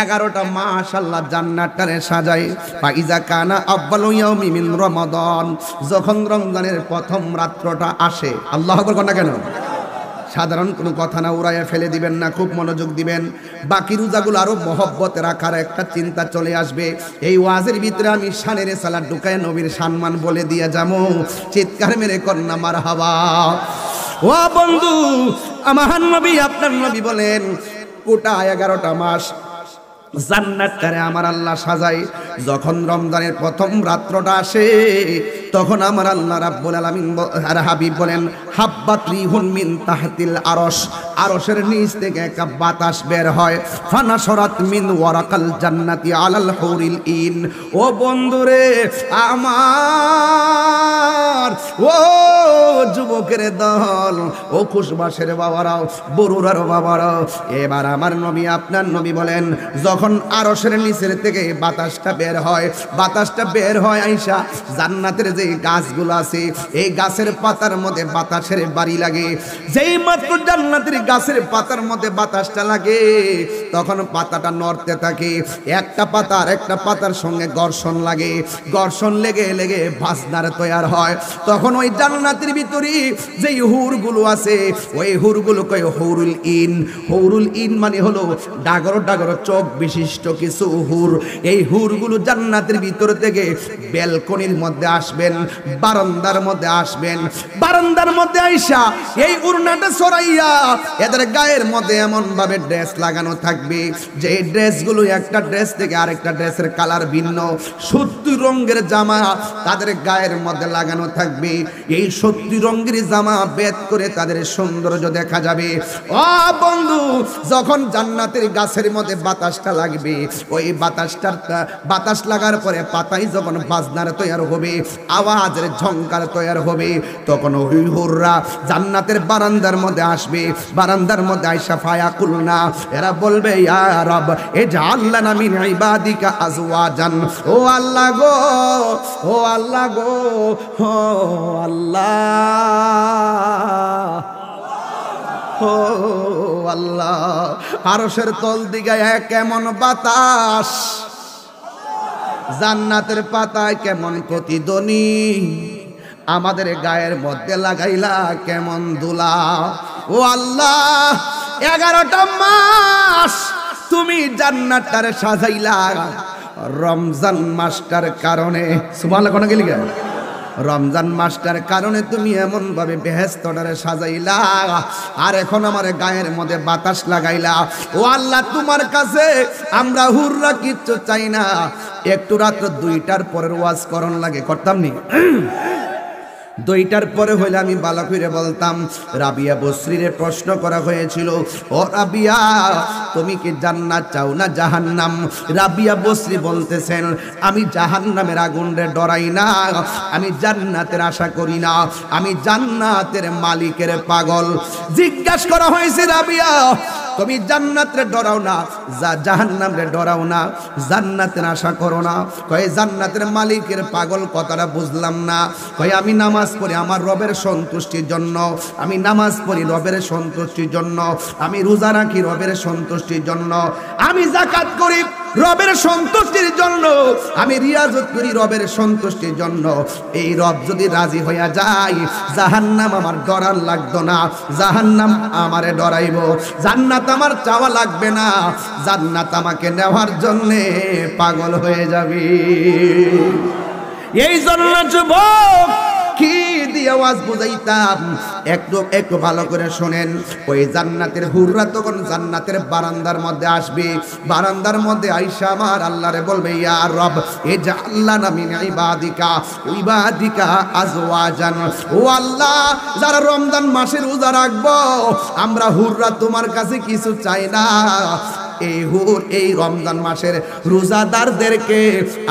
11টা মাস আল্লাহ জান্নাতটারে সাজায়। ফাইজা কানা আব্বালু ইয়াউমি মিন রমাদান, যখন রমজানের প্রথম রাত্রটা আসে, আল্লাহু আকবার কোন না কেন? সাধারণ কোনো কথা না, উড়াইয়া ফেলে দিবেন না, খুব মনোযোগ দিবেন। বাকি রোজাগুলো আরো মহব্বতে রাখার একটা চিন্তা চলে আসবে। এই ওয়াজের ভিতরে আমি শানের সালাত ঢুকায় নবীর সম্মান বলে দিয়ে যাবো। চিৎকার মেরে কন্যা মারহাবা। ও বন্ধু, আমার নবী, আপনার নবী বলেন, গোটা 11টা মাস জান্নাতটারে আমার আল্লাহ সাজায়। যখন রমজানের প্রথম রাত্রটা আসে, তখন আমার আল্লাহ রাব্বুল আলামিন আর হাবিব বলেন, হাব্বাত রিহুন মিন তাহতিল আরশ, আরশের নিচ থেকে একটা বাতাস বের হয়। ফানাশরাত মিন ওয়ারাকাল জান্নাতি আলাল হুরিল ইন। ও বন্ধুরে আমার, ও যুবকের দল, ও খুশবাসের বাবারাও, বরুরার বাবারাও, এবার আমার নবী, আপনার নবী বলেন, যখন আরশের নিচের থেকে বাতাসটা বের হয়, বাতাসটা বের হয় আইসা জান্নাতের যে গাছগুলো আছে, এই গাছের পাতার মধ্যে বাতাসের বাড়ি লাগে। যেই মাত্র জান্নাতের গাছের পাতার মধ্যে বাতাসটা লাগে, তখন পাতাটা নড়তে থাকে। একটা পাতা আর একটা পাতার সঙ্গে ঘর্ষণ লাগে, ঘর্ষণ লেগে লেগে বাজনার তৈরি হয়। তখন ওই জান্নাতের ভিতরে যেই হুরগুলো আছে, ওই হুরগুলো কয় হুরুল ইন। হুরুল ইন মানে হলো ডাগর ডাগর চোখ বিশিষ্ট কিছু হুর। এই হুরগুলো জান্নাতের ভিতর থেকে ব্যালকনির মধ্যে আসবেন, বারান্দার মধ্যে আসবেন। বারান্দার মধ্যে আইসা এই উড়নাটা সরাইয়া এদের গায়ের মধ্যে এমন ভাবে ড্রেস লাগানো থাকবে, যে ড্রেসগুলো একটা ড্রেস থেকে আরেকটা ড্রেসের কালার ভিন্ন। 70 রঙের জামা তাদের গায়ের মধ্যে লাগানো থাকবে। এই 70 রঙের জামা বেদ করে তাদের সৌন্দর্য দেখা যাবে। ও বন্ধু, যখন জান্নাতের গাছের মধ্যে বাতাসটা লাগবে, ওই বাতাস লাগার পরে পাতায় যখন বাজনার তৈরি হবে, আওয়াজের ঝংকার তৈরি হবে, তখন ওই হুররা জান্নাতের বারান্দার মধ্যে আসবে। বারান্দার মধ্যে আইসা ফায়াকুলনা, এরা বলবে, ইয়া রব ইজআল লানা মিন ইবাদিকা আজওয়াজান। ও আল্লাহ গো, ও আল্লাহ গো, ও আল্লাহ, ও আল্লাহ। আরশের তল দিকে কেমন বাতাস, জান্নাতের পাতায় কেমন প্রতিধ্বনি, আমাদের গায়ের মধ্যে লাগাইলা কেমন দুলা। ও আল্লাহ, 11টা মাস তুমি জান্নাতটারে সাজাইলা রমজান মাসটার কারণে। সুবহানাল্লাহ কোন গেলি গা? রমজান মাসটার কারণে তুমি এমন ভাবে বেহেশতটারে সাজাইলা, আর এখন আমার গায়ের মধ্যে বাতাস লাগাইলা। ও আল্লাহ, তোমার কাছে আমরা হুররা কিচ্ছু চাই না। একটু রাত্র 2টার পরের ওয়াজ করণ লাগে, করতাম নি? 2টার পরে হইলে আমি ভালো করে বলতাম। রাবিয়া বসরিরে প্রশ্ন করা হয়েছিল, ও রাবিয়া, তুমি কি জান্নাত চাও না জাহান্নাম? রাবিয়া বসরি বলতেছেন, আমি জাহান্নামের আগুনে ডরাই না, আমি জান্নাতের আশা করি না, আমি জান্নাতের মালিকের পাগল। জিজ্ঞাসা করা হয়েছে, রাবিয়া তুমি জান্নাতের ডরাও না, জাহান্নামের ডরাও না, জান্নাতের আশা করো না? কয় জান্নাতের মালিকের পাগল কথাটা বুঝলাম না। কয় আমি নামাজ পড়ি আমার রবের সন্তুষ্টির জন্য, আমি নামাজ পড়ি রবের সন্তুষ্টির জন্য, আমি রোজা রাখি রবের সন্তুষ্টির জন্য, আমি যাকাত করি রবের সন্তুষ্টির জন্য, আমি রিয়াজত করি রবের সন্তুষ্টির জন্য। এই রব যদি রাজি হইয়া যায়, জাহান্নাম আমার ডরার লাগতো না, জাহান্নাম আমারে ডরাইব। জান্নাত আমার চাওয়া লাগবে না, জান্নাত আমাকে নেওয়ার জন্যে পাগল হয়ে যাবে। এই জন্য যুবক কি দিয়ে আওয়াজ বুঝাইতাম, একটু ভালো করে শোনেন। ওই জান্নাতের হুররা তখন জান্নাতের বারান্দার মধ্যে আসবে। বারান্দার মধ্যে আইসা আমার আল্লাহরে বলবে, ইয়া রব ইজআল লানা মিন ইবাদিকা আজওয়াজান। ও আল্লাহ, যারা রমজান মাসে রোজা রাখবো, আমরা হুররা তোমার কাছে কিছু চাই না, এই রমজান মাসের রোজাদারদেরকে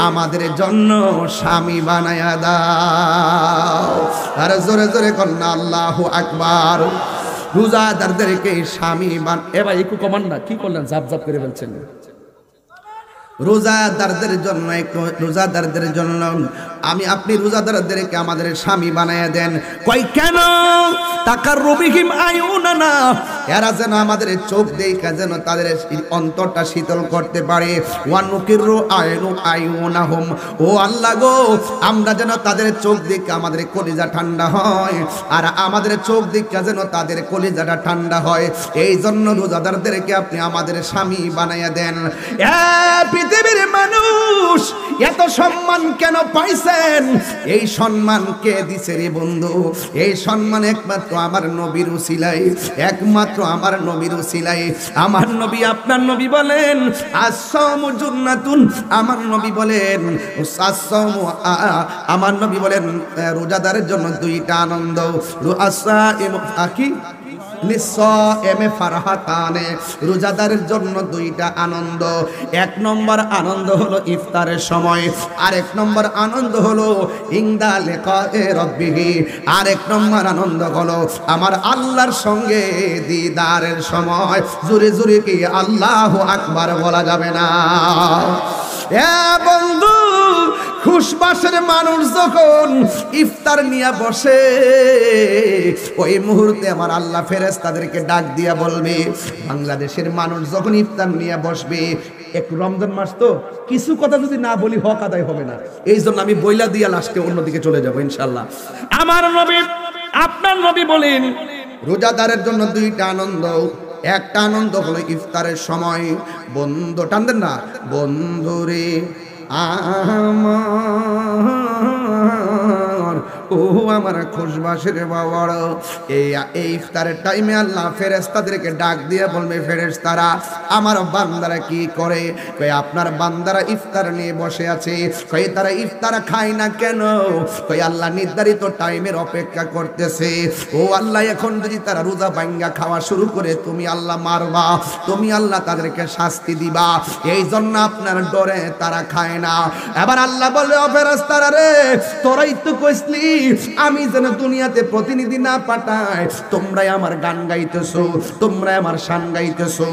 আমাদের জন্য স্বামী বানায়া দাও। আর জোরে জোরে কন্যা আল্লাহু আকবার। রোজাদারদেরকে স্বামী এবার একটু কমান না, কি করলেন, জাপ জাপ করে ফেলছেন। রোজাদারদের জন্য আমি আপনি রোজাদারদেরকে আমাদের স্বামী বানায়া দেন। কই কেন? তাকাররুবিহিম আয়ুনানা, এরা যেন আমাদের চোখ দেখা যেন তাদের অন্তরটা শীতল করতে পারে। ওয়া নুকিরু আয়ুনাহুম, ও আল্লাহ গো, আমরা যেন তাদের চোখ দেখে আমাদের কলিজা ঠান্ডা হয়, আর আমাদের চোখ দেখে যেন তাদের কলিজাটা ঠান্ডা হয়। এই জন্য রোজাদারদেরকে আপনি আমাদের স্বামী বানাইয়া দেন। পৃথিবীর মানুষ এত সম্মান কেন পাইছেন? এই সম্মান কে দিছে রে বন্ধু? এই সম্মান একমাত্র আমার নবীর উসিলাই, একমাত্র আমার নবীর উসিলাই। আমার নবী, আপনার নবী বলেন আসসামু জুন্নাতুন, আমার নবী বলেন আসসামু, আমার নবী বলেন রোজাদারের জন্য দুইটা আনন্দ। রোজাদারের জন্য দুইটা আনন্দ। এক নম্বর আনন্দ হলো ইফতারের সময়, আর এক নম্বর আনন্দ হলো ইনদা লিকায়ে রাব্বিহি, আর এক নম্বর আনন্দ হলো আমার আল্লাহর সঙ্গে দিদারের সময়। জোরে জোরে কি আল্লাহু আকবার বলা যাবে না? এ বন্ধু, খুশবাসের মানুষ যখন ইফতার নিয়ে বসে, ওই মুহূর্তে আমার আল্লাহ ফেরেশতাদেরকে ডাক দিয়া বলবে, বাংলাদেশের মানুষ যখন ইফতার নিয়ে বসবে, একটু রমজান মাস তো কিছু কথা যদি না বলি হক আদায় হবে না, এই জন্য আমি বইলা দিয়া লাস্টে অন্যদিকে চলে যাবো ইনশাল্লাহ। আমার নবী, আপনার নবী বলেন রোজাদারের জন্য দুইটা আনন্দ। একটা আনন্দ হলো ইফতারের সময়, বন্ধু টানদেন না, বন্ধুরে আমার, ও আমার খুশবাসের বাবার, এই ইফতারের টাইমে আল্লাহ ফেরেশতাদেরকে ডাক দিয়ে বলবে, ফেরেশতারা আমার বান্দারা কি করে? কই আপনার বান্দারা ইফতার নিয়ে বসে আছে। কই তারা ইফতার খায় না কেন? কই আল্লাহ নির্ধারিত টাইমের অপেক্ষা করতেছে। ও আল্লাহ, এখন যদি তারা রোজা ভাঙ্গা খাওয়া শুরু করে, তুমি আল্লাহ মারবা, তুমি আল্লাহ তাদেরকে শাস্তি দিবা, এই জন্য আপনার ডরে তারা খায় না। এবার আল্লাহ বলে, ও ফেরেশতারা রে, তোরাই তো কইছলি আমি যেন দুনিয়াতে প্রতিনিধি না পাঠাই, তোমরাই আমার গান গাইতেছো, তোমরাই আমার শান গাইতেছো,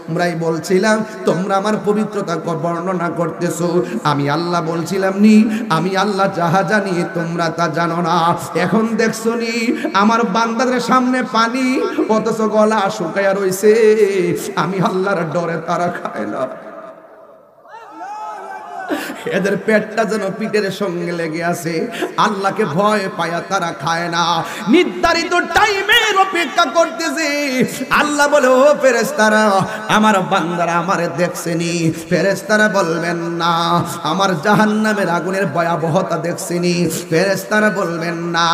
তোমরাই বলছিলাম, তোমরা আমার পবিত্রতা বর্ণনা করতেছো। আমি আল্লাহ বলছিলাম নি, আমি আল্লাহ যাহা জানি তোমরা তা জানো না। এখন দেখছো নি আমার বান্দাদের সামনে পানি, অথচ গলা শুকায়া রইছে। আমি আল্লাহর ডরে তারা খায় না। এদের পেটটা যেন পিঠের সঙ্গে লেগে আছে, আল্লাহকে ভয় পায়া তারা খায় না, নির্ধারিত টাইমের অপেক্ষা করতেছে। আল্লাহ বলে, ও ফেরেশতারা আমার বান্দারা আমারে দেখছেনি? ফেরেশতারা বলবেন না। আমার জাহান্নামের আগুনের ভয়াবহতা দেখছেনি? ফেরেশতারা বলবেন না।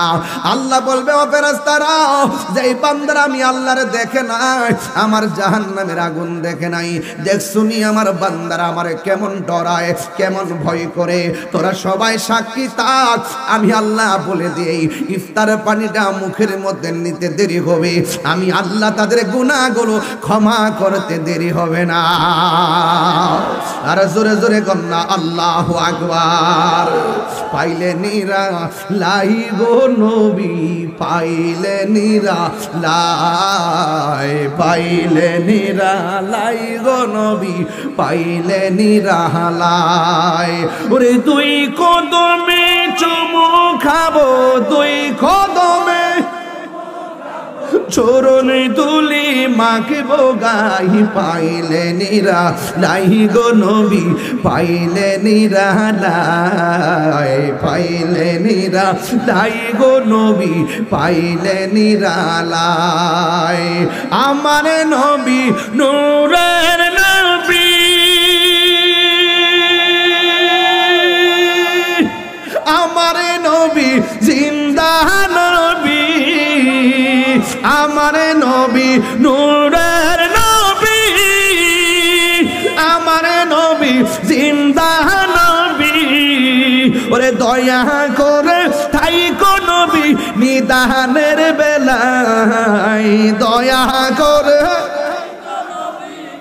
আল্লাহ বলবে, ও ফেরেশতারা যেই বান্দারা আমি আল্লাহরে দেখে নাই, আমার জাহান্নামের আগুন দেখে নাই, দেখছুনি আমার বান্দারা আমারে কেমন ডরায়, কেমন ভয় করে, তোরা সবাই সাক্ষী থাক। আমি আল্লাহ বলে দিই, ইফতার পানিটা মুখের মধ্যে নিতে দেরি হবে, আমি আল্লাহ তাদের গুনাহগুলো ক্ষমা করতে দেরি হবে না। আর জোরে জোরে কন্যা আল্লাহু আকবার। পাইলে নিরা লাই গো নবী, পাইলে নিরা লাই, পাইলে নিরা লাই গো নবী, পাইলে নিরা লাই। ওরে দুই কদমে চুমু খাবো, দুই কদমে চরণ দুলি মাখবো গাই, পাইলে নিরা লাই গো নবী, পাইলে নিরা লাই, পাইলে নিরা লাই গো নবী, পাইলে নিরা লাই। আমার নবী নূরের নবী, আমার নবী জিন্দা নবী, আমার নবী নূরের নবী, আমার নবী জিন্দা নবী। ওরে দয়া করে থাইকো নবী নিদানের বেলায়, দয়া করে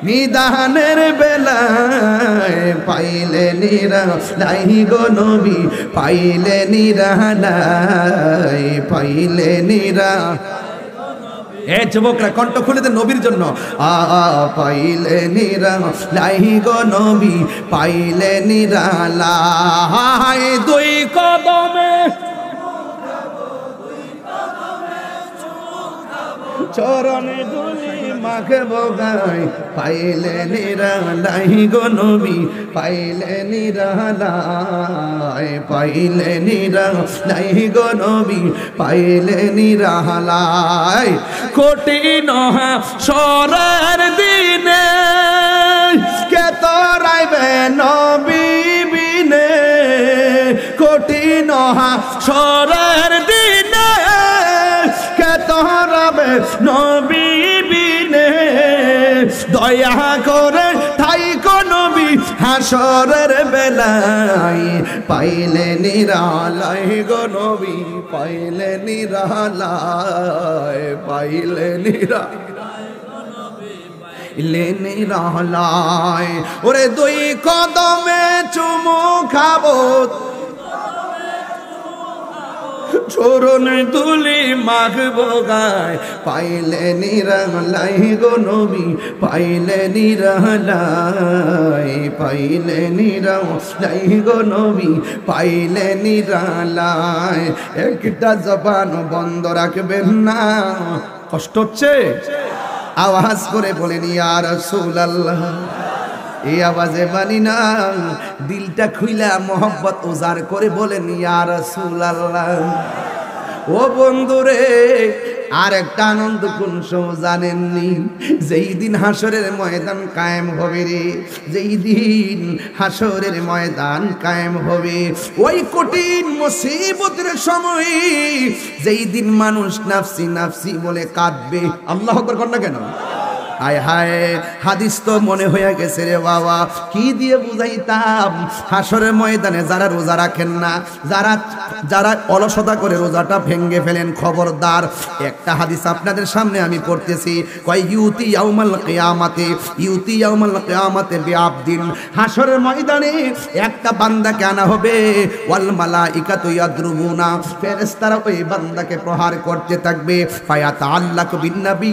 নিদানের বেলায়, পাইলে নিরা লাই গো নবী, পাইলে নিরা লাই, পাইলে নিরা। এ যুবকরা কণ্ঠ খুলে দেন নবীর জন্য। পাইলে নিরালাই গো নবী, পাইলে নিরালাই দুই কদমে চরণে ধুলি মাখবো গায়, পাইলে নিরালাই গো নবী, পাইলে নিরালাই, পাইলে নিরালাই গো নবী, পাইলে নিরালাই। কঠিন হাসরের দিনে কে তোরাইবে নবী বিনে, কঠিন হাসরের দিনে কে তোরাবে নবী বিনে, দয়া করে থাইকো নবী হাসরের বেলায়, পাইলে নিরালাই গো নবী, পাইলে নিরালাই, পাইলে নিরালাই। ওরে দুই কদমে চুমু খাবো, চরণে ধুলি মাখবো গায়, পাইলে নিরালাই গো নবী, পাইলে নিরালাই, পাইলে নিরালাই গো নবী, পাইলে নিরালাই। একটা জবান বন্ধ রাখবেন না, কষ্ট হচ্ছে আওয়াজ করে বলেন ইয়া রাসূলুল্লাহ। এই আওয়াজে মানি না, দিলটা খুইলা মোহব্বত উজার করে বলেন ইয়া রাসূলুল্লাহ। ও বন্ধুরে, আর একটা আনন্দ কোন সময় জানেননি? যেই দিন হাসরের ময়দান কায়েম হবে রে, যেই দিন হাসরের ময়দান কায়েম হবে, ওই কঠিন মুসিবতের সময়, যেই দিন মানুষ নাফসি নাফসি বলে কাঁদবে। আল্লাহু আকবার কর না কেন? হায় হায়, হাদিস তো মনে হয়ে গেছে রে বাবা, কি দিয়ে বুঝাইতাম? হাসরের ময়দানে যারা রোজা রাখেন না, যারা অলসতা করে রোজাটা ভেঙ্গে ফেলেন, খবরদার। একটা হাদিস আপনাদের সামনে আমি পড়তেছি, কয় ইউতি ইয়াউমাল কিয়ামাতে, ইউতি ইয়াউমাল কিয়ামাতে বিআবদিন, হাসরের ময়দানে একটা বান্দাকে আনা হবে, ওয়াল মালাইকাতু ইয়াদরুবুনা, ফেরেশতারা ওই বান্দাকে প্রহার করতে থাকবে, ফায়াতাআল্লাকু বিন নবী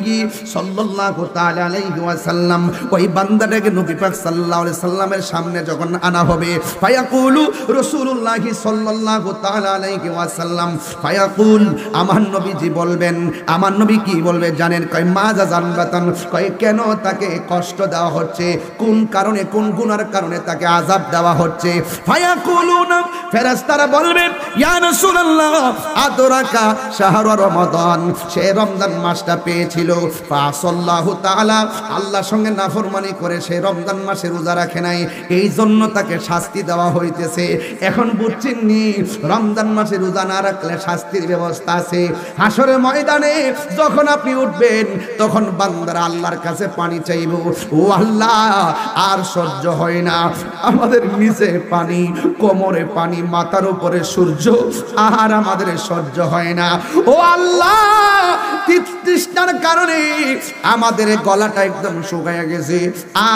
সাল্লাল্লাহু তাআলা আলাইহি ওয়াসাল্লাম, ওই বান্দাটাকে নবী পাক সাল্লাল্লাহু আলাইহি সাল্লামের সামনে যখন আনা হবে, ফায়াকুলু রাসূলুল্লাহ সাল্লাল্লাহু তাআলা আলাইহি ওয়াসাল্লাম, ফায়াকুল, আমার নবীজি বলবেন, আমার নবী কি বলবে জানেন? কয় মাজা জানবাতান, কয় কেন তাকে কষ্ট দেওয়া হচ্ছে, কোন কারণে, কোন গুনার কারণে তাকে আযাব দেওয়া হচ্ছে? ফায়াকুলুনা, ফেরেশতারা বলবেন ইয়া রাসূলুল্লাহ আদরাকা শাহর রমাদান, সে রমজান মাসটা পেয়েছিল, ফাসাল্লাহু তাআলা, আল্লাহর সঙ্গে নাফরমানি করে সে রমজান মাসে রোজা রাখে নাই, এই জন্য তাকে শাস্তি দেওয়া হইতেছে। এখন বুঝছেন নি, রমজান মাসে রোজা না রাখলে শাস্তির ব্যবস্থা আছে। হাসরের ময়দানে যখন আপনি উঠবেন, তখন বান্দারা আল্লাহর কাছে পানি চাইব, ও আল্লাহ আর সহ্য হয় না, আমাদের নিচে পানি, কোমরে পানি, মাথার উপরে সূর্য, আর আমাদের সহ্য হয় না, ও আল্লাহ তৃষ্ণার কারণে আমাদের গলাটা একদম শুকায়া গেছে,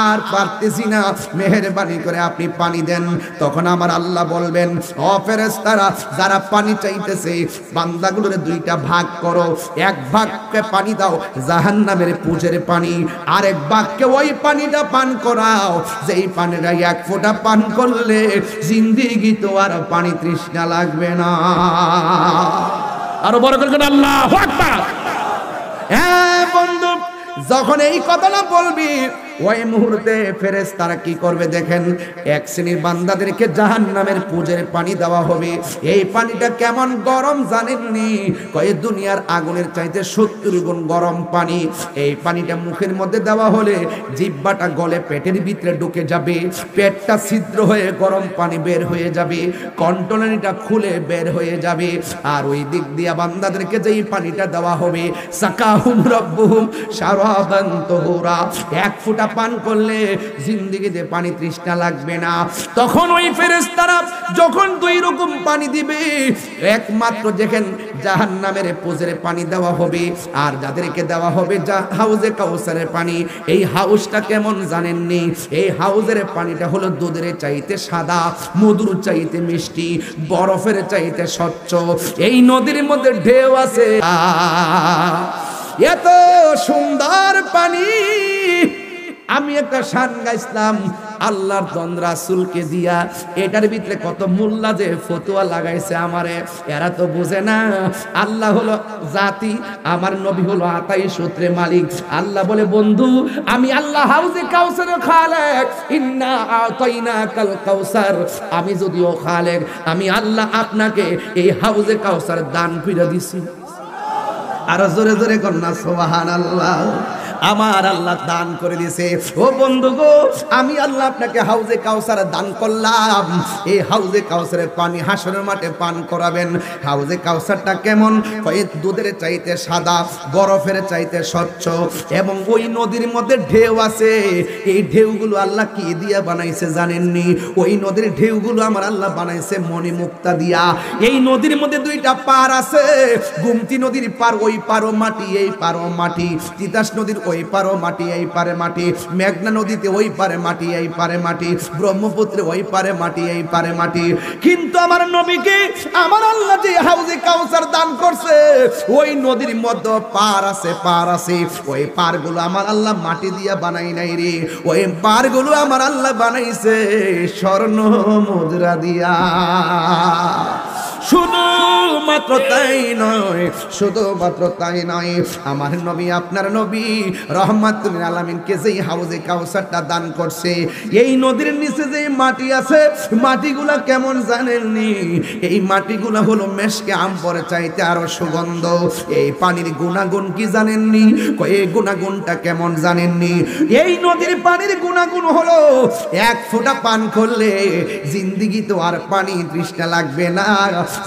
আর পারতেছি না, মেহেরবানি করে আপনি পানি দেন। তখন আমার আল্লাহ বলবেন, ও ফেরেশতারা, যারা পানি চাইতেছে বান্দাগুলোরে দুইটা ভাগ করো, এক ভাগকে পানি দাও জাহান্নামের পুজের পানি, আর এক ভাগকে ওই পানিটা পান করাও যেই পানিটা এক ফোঁটা পান করলে জিন্দেগি তো আর পানি তৃষ্ণা লাগবে না। আরো বড় করে আল্লাহু আকবার। হ্যাঁ বন্ধু, যখন এই কথাটা বলবি, ওই মুহূর্তে ফেরেশতারা কি করবে দেখেন, এক শ্রেণীর বান্দাদেরকে জাহান্নামের পুজের পানি দেওয়া হবে। এই পানিটা কেমন গরম জানেননি? কয় দুনিয়ার আগুনের চাইতে 70 গুণ গরম পানি। এই পানিটা মুখের মধ্যে দেওয়া হলে জিহ্বাটা গলে পেটের ভিতরে ঢুকে যাবে, পেটটা ছিদ্র হয়ে গরম পানি বের হয়ে যাবে, কন্টনালিটা খুলে বের হয়ে যাবে, আর ওই দিক দিয়ে বান্দাদেরকে যেই পানিটা দেওয়া হবে, সাকাহুম রাব্বুহুম শারাবান তুহুরা, এক ফোঁটা পান করলে জিন্দেগিতে পানি তৃষ্ণা লাগবে না। তখন ওই ফেরেশতারা যখন দুই রকম পানি দিবে, একমাত্র দেখেন জাহান্নামের পুজের পানি দেওয়া হবে, আর যাদেরকে দেওয়া হবে হাউজে কাউসারের পানি। এই হাউসটা কেমন জানেননি? এই হাউজের পানিটা হলো দুধের চাইতে সাদা, মধুর চাইতে মিষ্টি, বরফের চাইতে স্বচ্ছ। এই নদীর মধ্যে ঢেউ আছে, এত সুন্দর পানি। আমি একটা শান গাইছিলাম আল্লাহর দন রাসূলকে দিয়া, এটার ভিতরে কত মোল্লা যে ফতোয়া লাগাইছে আমারে, এরা তো বুঝে না আল্লাহ হলো জাতি, আমার নবী হলো আতাই সূত্রে মালিক। আল্লাহ বলে, বন্ধু আমি আল্লাহ হাউজে কাউসারের খালেক, ইন্না আতাইনাকাল কাউসার। আমি যদিও খালেক, আমি আল্লাহ আপনাকে এই হাউজে কাউসার দান করে দিছি। আর জোরে জোরে কন্যা সুবহানাল্লাহ। আমার আল্লাহ দান করে দিয়েছে। ও বন্ধু গো, আমি আল্লাহ আপনাকে হাউজে কাউসার দান করলাম। এই হাউজে কাউসারের পানি হাসরের মাঠে পান করাবেন। হাউজে কাউসারটা কেমন? দুধের চাইতে সাদা, বরফের চাইতে স্বচ্ছ, এবং ওই নদীর মধ্যে ঢেউ আছে। এই ঢেউগুলো আল্লাহ কি দিয়া বানাইছে জানেননি? ওই নদীর ঢেউগুলো আমার আল্লাহ বানাইছে মণিমুক্তা দিয়া। এই নদীর মধ্যে দুইটা পার আছে। গুমতি নদীর পার, ওই পারও মাটি, এই পারও মাটি। তিতাস নদীর ওই পারও মাটি, এই পারে মাটি। মেঘনা নদীতে ওই পারে মাটি, এই পারে মাটি। ব্রহ্মপুত্রে ওই পারে মাটি, এই পারে মাটি। কিন্তু আমার নবীকে আমার আল্লাহ যে হাউজে কাউসার দান করছে, ওই নদীর মধ্যে পার আছে, পার আছে। ওই পারগুলো আমার আল্লাহ মাটি দিয়া বানাই নাই রে, ওই পারগুলো আমার আল্লাহ বানাইছে স্বর্ণ মুদ্রা দিয়া। শুধুমাত্র তাই নয়, শুধুমাত্র তাই নয়, আমার নবী আপনার নবী রহমাতুল আলামিনকে যেই হাউজে কাউসারটা দান করছে, এই নদীর নিচে যে মাটি আছে, মাটিগুলা কেমন জানেননি? এই মাটিগুলা হলো মেশকে আম্বরের চাইতে আরো সুগন্ধ। এই পানির গুণাগুণ কি জানেননি? এই গুণাগুণটা কেমন জানেননি? এই নদীর পানির গুণাগুণ হলো এক ফোঁটা পান করলে জিন্দিগি তো আর পানি তৃষ্ণা লাগবে না,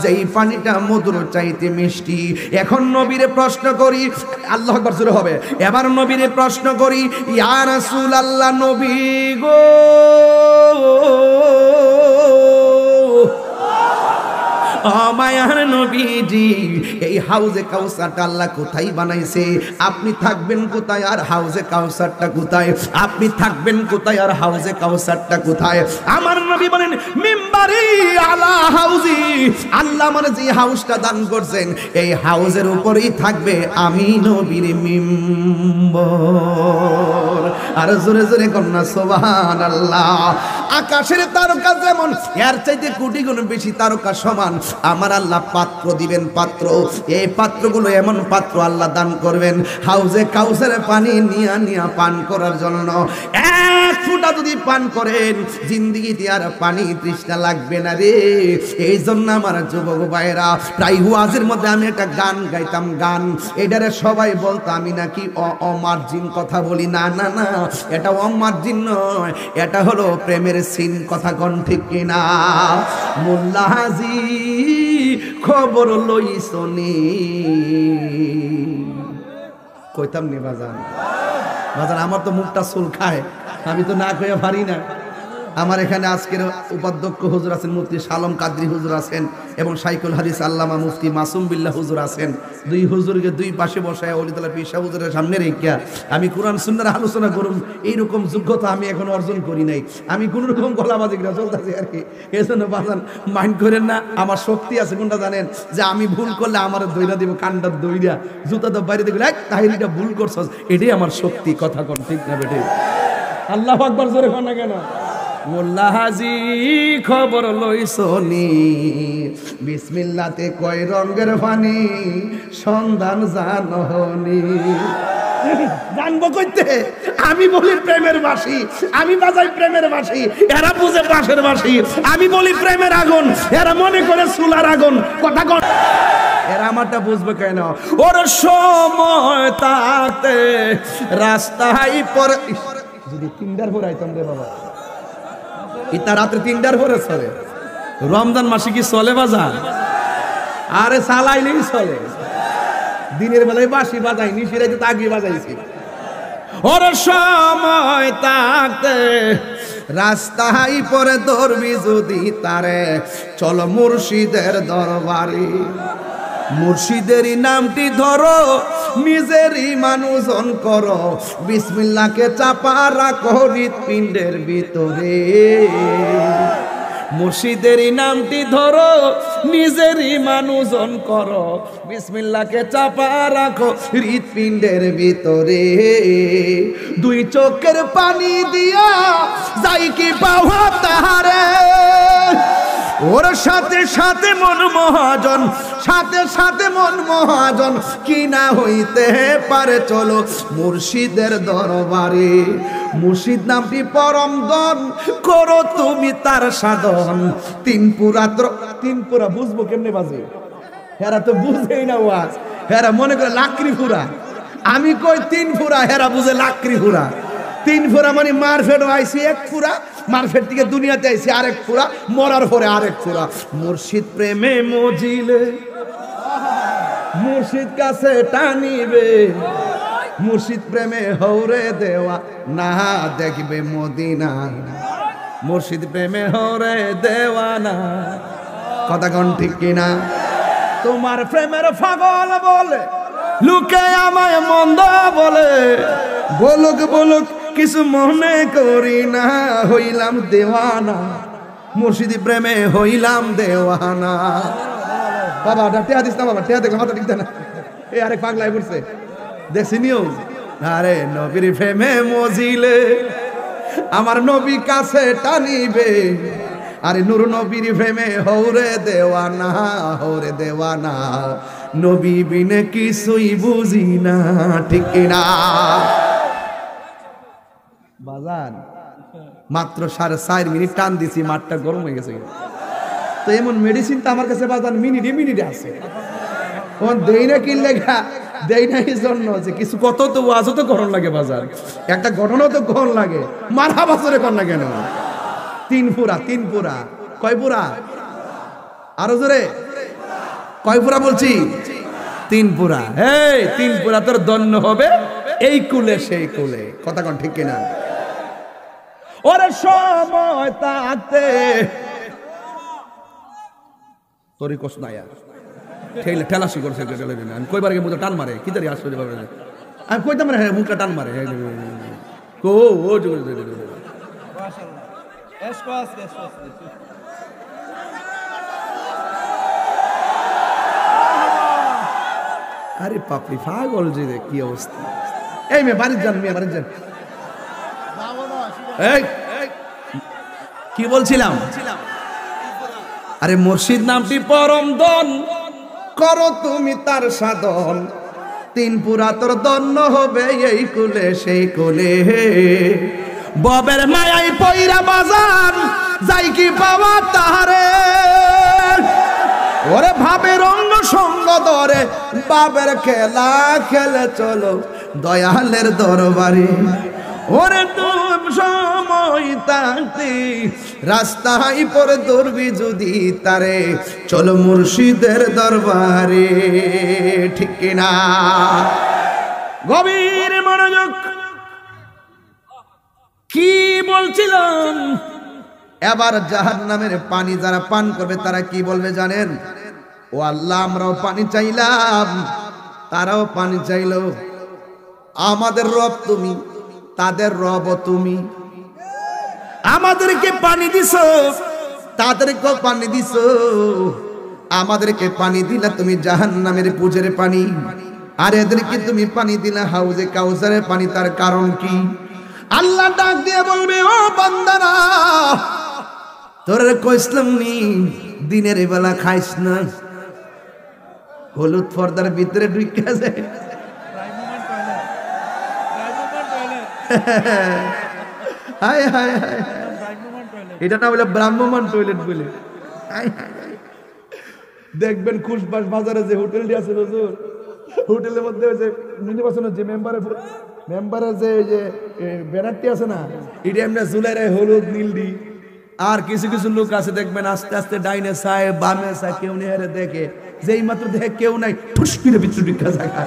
যেই পানিটা মধুর চাইতে মিষ্টি। এখন নবীরে প্রশ্ন করি, আল্লাহু আকবার জোরে হবে, এবার নবীরে প্রশ্ন করি, ইয়া রাসূলুল্লাহ নবী গো, মায়ার নবীজি, এই হাউজে কাউসারটা আল্লাহ কোথায় বানাইছে? আপনি থাকবেন কোথায় আর হাউজে কাউসারটা কোথায়? আপনি থাকবেন কোথায় আর হাউজে কাউসারটা কোথায়? আমার নবী বলেন, মিম্বারি আলা হাউজি। আল্লাহ মানে যে হাউসটা দান করছেন, এই হাউজের উপরেই থাকবে আমি নবীর মিম্বর। আর জোরে জোরে কন্যা সুবহানাল্লাহ। আকাশের তারকা যেমন, এর চাইতে কোটি গুণ বেশি তারকা সমান আমার আল্লাহ পাত্র দিবেন, পাত্র। এই পাত্রগুলো এমন পাত্র আল্লাহ দান করবেন হাউজে কাউসারের পানি নিয়া নিয়া পান করার জন্য। এক ফোঁটা যদি পান করেন, জিন্দিগিতে আর পানি তৃষ্ণা লাগবে না রে। এই জন্য আমার যুবক ভাইরা, প্রায় ওয়াজের মধ্যে আমি একটা গান গাইতাম, গান এটারে সবাই বলতো আমি নাকি অমার্জিন কথা বলি। না না না, এটা অমার্জিন নয়, এটা হলো প্রেমের সিন। কথা কোন ঠিক কিনা? মোল্লা হাজি খবর লইছনি, কইতাম নি বাজান, বাজান আমার তো মুখটা চুল খায়, আমি তো না কইয়া পারি না। আমার এখানে আজকের উপাধ্যক্ষ হুজুর আছেন, মুফতি শালম কাদরি হুজুর আছেন, এবং শাইখুল হাদিস আল্লামা মুফতি মাসুম বিল্লাহ হুজুর আছেন। দুই হুজুরকে দুই পাশে বসায় ওলিদুল্লাহ পীর সাহেব হুজুরের সামনে রেখা আমি কোরআন সুন্নাহর আলোচনা করুম, এইরকম যোগ্যতা আমি এখন অর্জন করি নাই। আমি কোনো রকম গলাবাজি করে চলতেছি আর কি। এই জন্য বাজান মাইন্ড করেন না। আমার শক্তি আছে কোনটা জানেন? যে আমি ভুল করলে আমার দইরা দিব, কান্ডা দইরা, জুতা তো বাইরে দেখলে তাহিরিটা ভুল করছস, এটাই আমার শক্তি। কথা কর ঠিক না বেটে? আল্লাহু আকবার জোরে কর না কেন? মোল্লা হাজি খবর লইছনি, বিসমিল্লাতে কয় রঙের পানি সন্ধান জানহনি। জানবো কইতে? আমি বলি প্রেমের বাঁশি, আমি বাজাই প্রেমের বাঁশি, এরা বুঝে বাঁশের বাঁশি। আমি বলি প্রেমের আগুন, এরা মনে করে চুলার আগুন। কথা কর, এরা আমারটা বুঝবে কেন? ওর সময় তাতে রাস্তায় পরে, যদি তিনটার পর আইতাম রে বাবা, ইতা রাত্রে 3টার পরে চলে। রমজান মাসে কি চলে বাজার? আরে চালাইলেই চলে। দিনের বেলায় বাঁশি বাজাই, নিশিরাইতে তাগি বাজাইছি। ওর সময় তাতে রাস্তায় পরে ধরবি যদি তারে, চলো মুর্শিদের দরবারে। মুর্শিদেরই নামটি ধরো, নিজেরই মানুষজন করো, বিসমিল্লাহকে চাপা রাখো হৃৎপিণ্ডের ভিতরে। মুর্শিদেরই নামটি ধরো, নিজেরই মানুষজন করো, বিসমিল্লাহকে চাপা রাখো হৃৎপিণ্ডের ভিতরে। দুই চোখের পানি দিয়া যাই কি পাওয়া তাহারে, ওর সাথে সাথে মন মহাজন, সাথে সাথে মন মহাজন, কি না হইতে পারে চলো মুর্শিদের দরবারে। মুর্শিদ নামটি পরম ধন, করো তুমি তার সাধন। তিন পুরা বুঝবো কেমনে বাজে, হেরা তো বুঝেই না ওয়াজ, হেরা মনে করে লাকড়ি ফুরা। আমি কই তিন ফুরা, হেরা বুঝে লাকড়ি ফুরা। তিন ফুরা মানে মারফেট আইসি এক ফুরা, মারফেট থেকে দুনিয়াতে আইসি আরেক ফুরা, মরার পরে আরেক ফুরা। মুর্শিদ প্রেমে মজিলে মুর্শিদ কাছে টানিবে, মুর্শিদ প্রেমে হৌরে দেওয়া না দেখবে মদিনা, মুর্শিদ প্রেমে হৌরে দেওয়া না। কথা কোন ঠিক কিনা? তোমার প্রেমের পাগল বলে লোকে আমায় মন্দ বলে, বলুক বলুক কিছু মনে করি না, হইলাম দেওয়ানা, মুর্শিদি প্রেমে হইলাম দেওয়ানা। বাবা টেয়া দিস না, বাবা টেয়া দেখলাম মাথা ঠিক না। এই আরেক পাগলাই পড়ছে দেখছি নিউজ। আরে নবীর প্রেমে মজিলে আমার নবী কাছে টানিবে, আরে নূর নবীর প্রেমে হৌরে দেওয়ানা, হৌরে দেওয়ানা। নবী বিনে কিছুই বুঝি না, ঠিক কিনা? বাজান মাত্র 4.5 মিনিট টান দিছি, মাঠটা গরম হয়ে গেছে। তো এমন মেডিসিন তো আমার কাছে বাজান মিনিটে মিনিটে আছে। দেই না কি লেখা, দেই না এই জন্য যে কিছু কত তো ওয়াজও তো করণ লাগে বাজার, একটা ঘটনাও তো করণ লাগে। মারা বছরে কর না কেন? তিন পুরা, তিন পুরা কয় পুরা? আরো জোরে কয় পুরা বলছি? তিন পুরা। এই তিন পুরা তোর দন্য হবে এই কুলে সেই কুলে। কথা কোন ঠিক কিনা? ওরে সময় তাতে তোরই কষ্ট নাই আর ঠেলে ঠেলাশি করছে। আমি কইবার আগে মুখটা টান মারে, কি তারি আসলে আমি কইতাম না, মুখটা টান মারে। কো ও আরে পাপড়ি পাগল যে কি অবস্থা। এই মেয়ে বাড়ির যান, মেয়ে বাড়ির যান। কি বলছিলাম? আরে মুর্শিদ নামটি পরম ধন, করো তুমি তার সাধন। তিন পুরা তোর দন্য হবে এই কুলে সেই কুলে। ববের মায়াই পয়রা বাজান যাই কি পাওয়া তাহারে, ওরে ভাবের অঙ্গ সঙ্গ ধরে বাবের খেলা খেলে চলো দয়ালের দরবারে। ওরে তুম সময় তাতে রাস্তায় পরে দৌড়বি যদি তারে, চলো মুর্শিদের দরবারে, ঠিক কিনা? গভীর মনোযোগ। কি বলছিলাম? এবার জাহান্নামের পানি যারা পান করবে তারা কি বলবে জানেন? ও আল্লাহ, আমরাও পানি চাইলাম, তারাও পানি চাইলো। আমাদের রব তুমি, তাদের রব তুমি। আমাদেরকে পানি দিছো, তাদেরকেও পানি দিছো। আমাদেরকে পানি দিলা তুমি জাহান্নামের পুজের পানি, আর এদেরকে তুমি পানি দিলা হাউজে কাউসারের পানি। তার কারণ কি? আল্লাহ ডাক দিয়ে বলবে, ও বান্দারা, তোরে কইছিলাম নি দিনের বেলা খাইস না, হলুদ পর্দার ভিতরে ঢুকে যায়। হায় হায় হায়, এটা না বলে ব্রাহ্মমান টয়লেট বলে। দেখবেন খুশবাস বাজারে যে হোটেলটি আছে হুজুর, হোটেলের মধ্যে যে নির্বাচনের যে মেম্বারের যে ব্যানারটি আছে না, এটা এমনি ঝুলাই রায় হলুদ নীলডি। আর কিছু কিছু লোক আছে দেখবেন আস্তে আস্তে ডাইনে চায় বামে চায়, কেউ নেই দেখে, যেই মাত্র দেখে কেউ নাই ঠুস করে ভিতরে ঢুকা জায়গা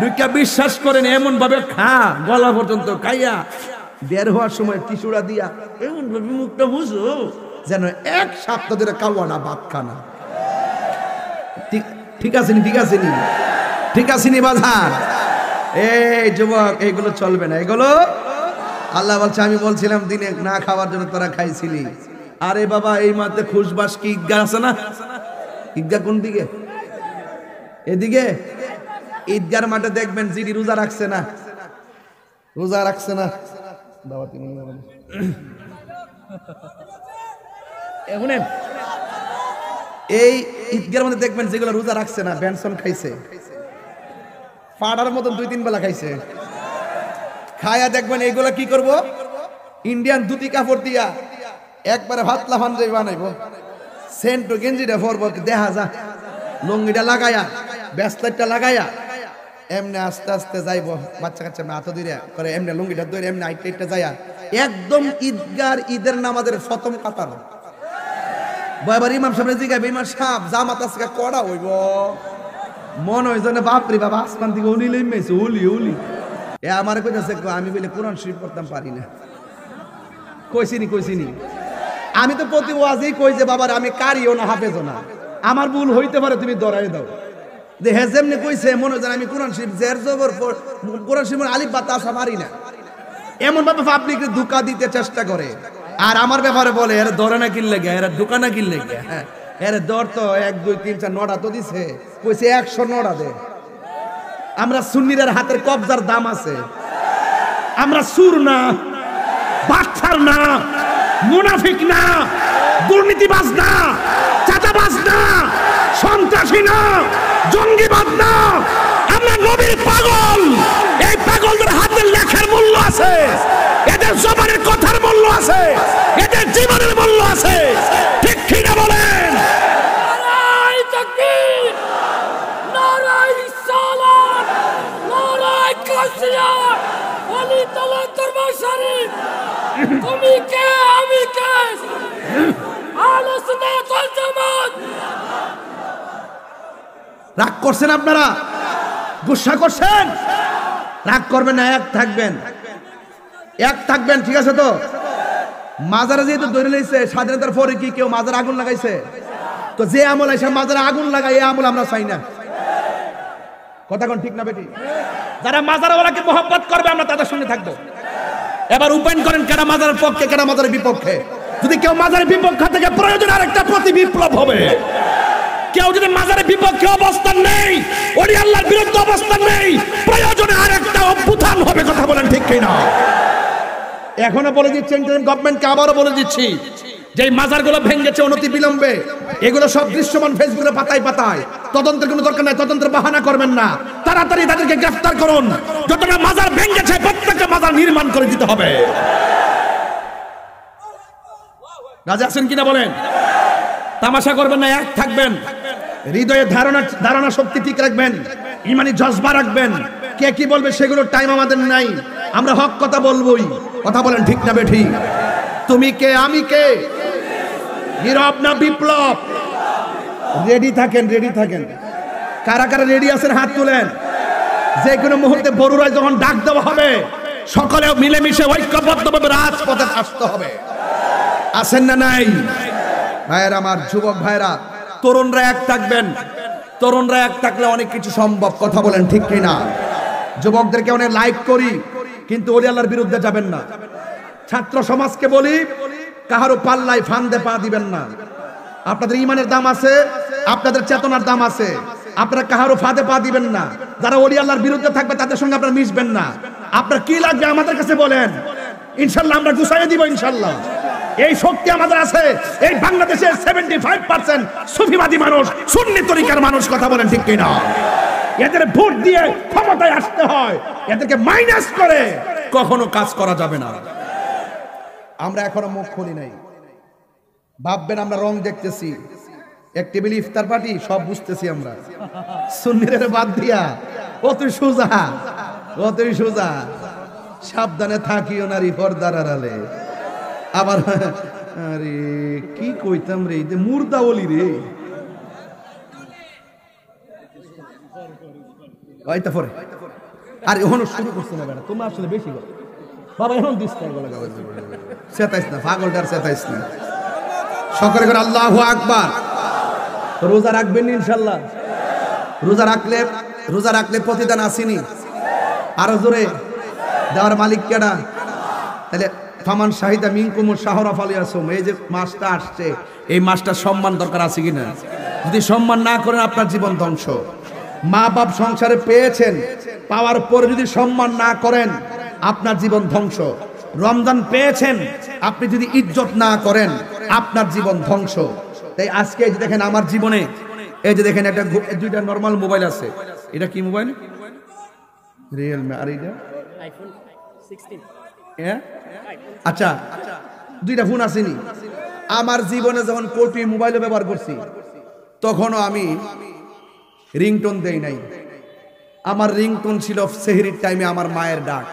ঢুকা বিশ্বাস করেন এমন ভাবে খা গলা পর্যন্ত খাইয়া বের হওয়ার সময় টিসুড়া দিয়া এমন ভাবে মুখটা বুঝো যেন এক সপ্তাহ ধরে কাওয়ানা ভাত খানা। ঠিক আছে নি? ঠিক আছে নি? ঠিক আছে নি বাজার? এই যুবক, এইগুলো চলবে না। এগুলো আল্লাহ বলছে, আমি বলছিলাম দিনে না খাওয়ার জন্য তোরা খাইছিলি, আরে বাবা এই মাঠে খুশবাস কি ঈদগাহ আছে না? ঈদগাহ কোন দিকে? এদিকে। ঈদগার মাঠে দেখবেন যিনি রোজা রাখছে না, রোজা রাখছে না বাবা তিনি এই ঈদগার মধ্যে দেখবেন যেগুলো রোজা রাখছে না বেনসন খাইছে, পাড়ার মতন 2-3 বেলা খাইছে, খায়া দেখবেন এইগুলা কি করব, ইন্ডিয়ান ধুতি কাপড় দিয়া একবারে ভাতলা ফানজাই বানাইবো, সেন্ট গেঞ্জিটা পরবো, দেখা যা লুঙ্গিটা লাগায়া ব্যাসলাইটটা লাগায়া এমনি আস্তে আস্তে যাইবো, বাচ্চা কাচ্চা হাত ধরে করে এমনি লুঙ্গিটা ধরে এমনি আইটা যায়া একদম ঈদগার ঈদের নামাজের প্রথম কাতার। এবার ইমাম সাহেব জিগাইবে, ইমাম সাহেব জামাত আজকে কড়া হইব, মন হইছে না বাপরে বাবা আসমান থেকে উলি লইমেছে উলি উলি। এ আমার কইতাছে আমি বলে কোরআন শরীফ পড়তাম পারি না। কইছিনি আমি তো প্রতি ওয়াজেই কই যে বাবার আমি কারিও না হাফেজও না, আমার ভুল হইতে পারে তুমি দরাই দাও। যে হে যেমনি কইছে মনে হয় আমি কোরআন শরীফ জের জবর কোরআন শরীফের আলিফ বা তা আসা পারি না, এমন ভাবে পাবলিককে ধোঁকা দিতে চেষ্টা করে। আর আমার ব্যাপারে বলে এর ধরে না কিনলে গে, এর ঢুকা না কিনলে গে, হ্যাঁ এর দর তো 1 2 3 4 9টা তো দিছে, কইছে 109টা দে। আমরা সুন্নিদের হাতের কবজার দাম আছে, আমরা সুর না, বাটফার না, মুনাফিক না, দুর্নীতিবাজ না, চাঁদাবাজ না, সন্ত্রাসী না, জঙ্গিবাদ না, আমরা নবীর পাগল। এই পাগলদের হাতের লেখার মূল্য আছে, এদের জবানের কথার মূল্য আছে, এদের জীবনের মূল্য আছে, ঠিক কিনা বলেন? নারায়ে তাকবীর, নারায়ে রিসালাত, নারায়ে কাসিয়া, ওলি তাআলা দরবার শরীফ। তুমি কে আমি কে, আহলে সুন্নাত ওয়াল জামাত। রাগ করছেন আপনারা, গুসা করছেন, রাগ করবেন না, এক থাকবেন, এক থাকবেন, ঠিক আছে তো? মাজারে যেহেতু ধরে লইছে স্বাধীনতার পরে কি কেউ মাজারে আগুন লাগাইছে? তো যে আমল আইসা মাজারে আগুন লাগাই এই আমল আমরা চাই না। কথা কোন ঠিক না বেটি? যারা মাজারওয়ালাকে মহব্বত করবে আমরা তাদের সঙ্গে থাকবো। এবার উপায়ন করেন কেন মাজারের পক্ষে কেন মাজারের বিপক্ষে। যদি কেউ মাজারের বিপক্ষে থেকে প্রয়োজন আরেকটা প্রতি বিপ্লব হবে। কেউ যদি মাজারের বিপক্ষে অবস্থান নেই, ওলি আল্লাহর বিরুদ্ধে অবস্থান নেই, প্রয়োজনে আরেকটা অভ্যুত্থান হবে। কথা বলেন ঠিক কিনা? এখনো বলে দিচ্ছি, ইন্টারিম গভর্নমেন্টকে আবারও বলে দিচ্ছি, যে মাজারগুলো ভেঙেছে অনতি বিলম্বে এগুলো সব দৃশ্যমান ফেসবুকে পাতায় পাতায়, তদন্তের কোনো দরকার নাই, তদন্তের বাহানা করবেন না, তাড়াতাড়ি তাদেরকে গ্রেফতার করুন। যতটা মাজার ভেঙেছে প্রত্যেকটা মাজার নির্মাণ করে দিতে হবে। রাজা আছেন কিনা বলেন? তামাশা করবেন না, এক থাকবেন, হৃদয়ে ধারণা শক্তি ঠিক রাখবেন, ইমানি জজবা রাখবেন। কে কি বলবে সেগুলোর টাইম আমাদের নাই, আমরা হক কথা বলবোই। কথা বলেন ঠিক না বেঠিক? তুমি কে আমি কে, নীরব না বিপ্লব? রেডি থাকেন, রেডি থাকেন। কারা কারা রেডি আছেন হাত তুলেন। যে কোনো মুহূর্তে বড়ুরায় যখন ডাক দেওয়া হবে সকলে মিলেমিশে ঐক্যবদ্ধভাবে রাজপথে আসতে হবে। আছেন না নাই? ভাইয়েরা আমার, যুবক ভাইরা, তরুণরা এক থাকবেন। তরুণরা এক থাকলে অনেক কিছু সম্ভব। কথা বলেন ঠিক কিনা? যুবকদেরকে অনেক লাইক করি, কিন্তু ওলি আল্লাহর বিরুদ্ধে যাবেন না। ছাত্র সমাজকে বলি, কাহারও পাল্লায় ফান্দে পা দিবেন না। আপনাদের ইমানের দাম আছে, আপনাদের চেতনার দাম আছে, আপনারা কাহারও ফাঁদে পা দিবেন না। যারা ওলি আল্লাহর বিরুদ্ধে থাকবে তাদের সঙ্গে আপনারা মিশবেন না। আপনার কি লাগবে আমাদের কাছে বলেন, ইনশাল্লাহ আমরা গুছাইয়ে দিব। ইনশাল্লাহ এই শক্তি আমাদের আছে। এই বাংলাদেশের 75% সুফিবাদী মানুষ, সুন্নি তরিকার মানুষ। কথা বলেন ঠিক কিনা? এদের ভোট দিয়ে ক্ষমতায় আসতে হয়, এদেরকে মাইনাস করে কখনো কাজ করা যাবে না। আমরা এখনো মুখ খুলি নাই, ভাববেন আমরা রং দেখতেছি। এক টেবিল ইফতার পার্টি, সব বুঝতেছি আমরা। সুন্নিদের বাদ দিয়া অতই সোজা, অতই সোজা। সাবধানে থাকিও নারী পর্দার আড়ালে। আবার আরে কি কইতাম রে, মুর্দা বলি রে। আর এখনো শুরু করছে না বেটা, তোমরা আসলে বেশি বলো বাবা। এখন দিস চেতাইস না, পাগলটার চেতাইস না। সকলে করে আল্লাহু আকবার। রোজা রাখবেন ইনশাল্লাহ? রোজা রাখলে প্রতিদান আসেনি? আরো জোরে দেওয়ার মালিক কেডা? তাহলে ফামান শাহিদা মিনকুম শাহরা ফালিয়াসুম, এই যে মাসটা আসছে, এই মাসটা সম্মান দরকার আছে কিনা? যদি সম্মান না করেন আপনার জীবন ধ্বংস। মা বাপ সংসারে পেয়েছেন, পাওয়ার পরে যদি সম্মান না করেন আপনার জীবন ধ্বংস। রমজান পেয়েছেন, আপনি যদি ইজ্জত না করেন আপনার জীবন ধ্বংস। তাই আজকে এই যে দেখেন আমার জীবনে, এই যে দেখেন একটা দুইটা নরমাল মোবাইল আছে। এটা কি মোবাইল? রিয়েলমি। আর এটা আইফোন 16। আচ্ছা, দুইটা ফোন আসেনি। আমার জীবনে যখন কোটি মোবাইল ব্যবহার করছি তখনও আমি রিংটোন দেই নাই। আমার রিংটোন ছিল সেহরির টাইমে আমার মায়ের ডাক।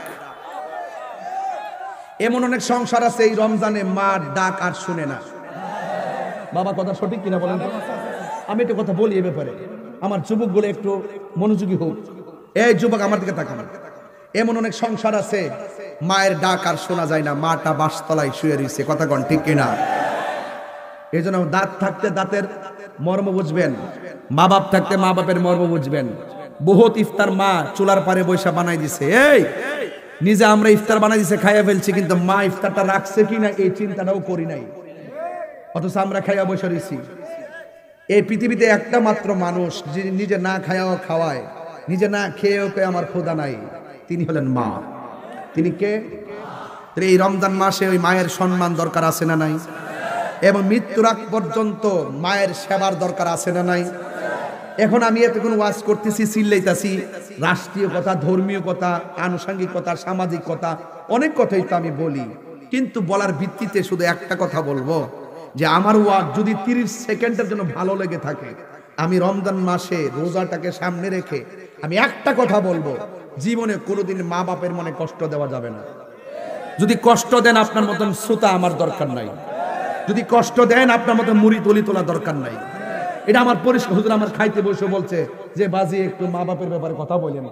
এমন অনেক সংসার আছে এই রমজানে মার ডাক আর শুনে না। বাবা কথা সঠিক কিনা বলেন? আমি একটু কথা বলি এ ব্যাপারে, আমার যুবক বলে একটু মনোযোগী হোক। এই যুবক আমার দিকে তাকান। এমন অনেক সংসার আছে মায়ের ডাক আর শোনা যায় না, মাটা বাসতলায় শুয়ে রয়েছে। কথা কন ঠিক কিনা? এই জন্য দাঁত থাকতে দাঁতের মর্ম বুঝবেন, মা বাপ থাকতে মা বাপের মর্ম বুঝবেন। বহুত ইফতার মা চুলার পারে বৈশা বানাই দিছে। এই নিজে আমরা ইফতার বানাই দিছে, খাইয়া ফেলছি, কিন্তু মা ইফতারটা রাখছে কিনা এই চিন্তাটাও করি নাই, অথচ আমরা খাইয়া বসে রয়েছি। এই পৃথিবীতে একটা মাত্র মানুষ যিনি নিজে না খাইয়াও খাওয়ায়, নিজে না খেয়েও কে আমার খোদা নাই, তিনি হলেন মা। তিনি কে? এই রমজান মাসে ওই মায়ের সম্মান দরকার আছে না নাই? এবং মৃত্যুর আগ পর্যন্ত মায়ের সেবার দরকার আছে না নাই? এখন আমি এতক্ষণ ওয়াজ করতেছি, চিল্লাইতাছি, রাষ্ট্রীয় কথা, ধর্মীয় কথা, আনুষঙ্গিক কথা, সামাজিক কথা, অনেক কথাই তো আমি বলি, কিন্তু বলার ভিত্তিতে শুধু একটা কথা বলবো যে আমার ওয়াজ যদি 30 সেকেন্ডের জন্য ভালো লেগে থাকে, আমি রমজান মাসে রোজাটাকে সামনে রেখে আমি একটা কথা বলবো, জীবনে কোনোদিন মা বাপের মনে কষ্ট দেওয়া যাবে না। যদি কষ্ট দেন আপনার মতন শ্রোতা আমার দরকার নাই, যদি কষ্ট দেন আপনার মতন মুড়ি তলি তোলা দরকার নাই। এটা আমার পরিষ্কার। হুজুর আমার খাইতে বসে বলছে যে বাজি একটু মা বাপের ব্যাপারে কথা বলেন,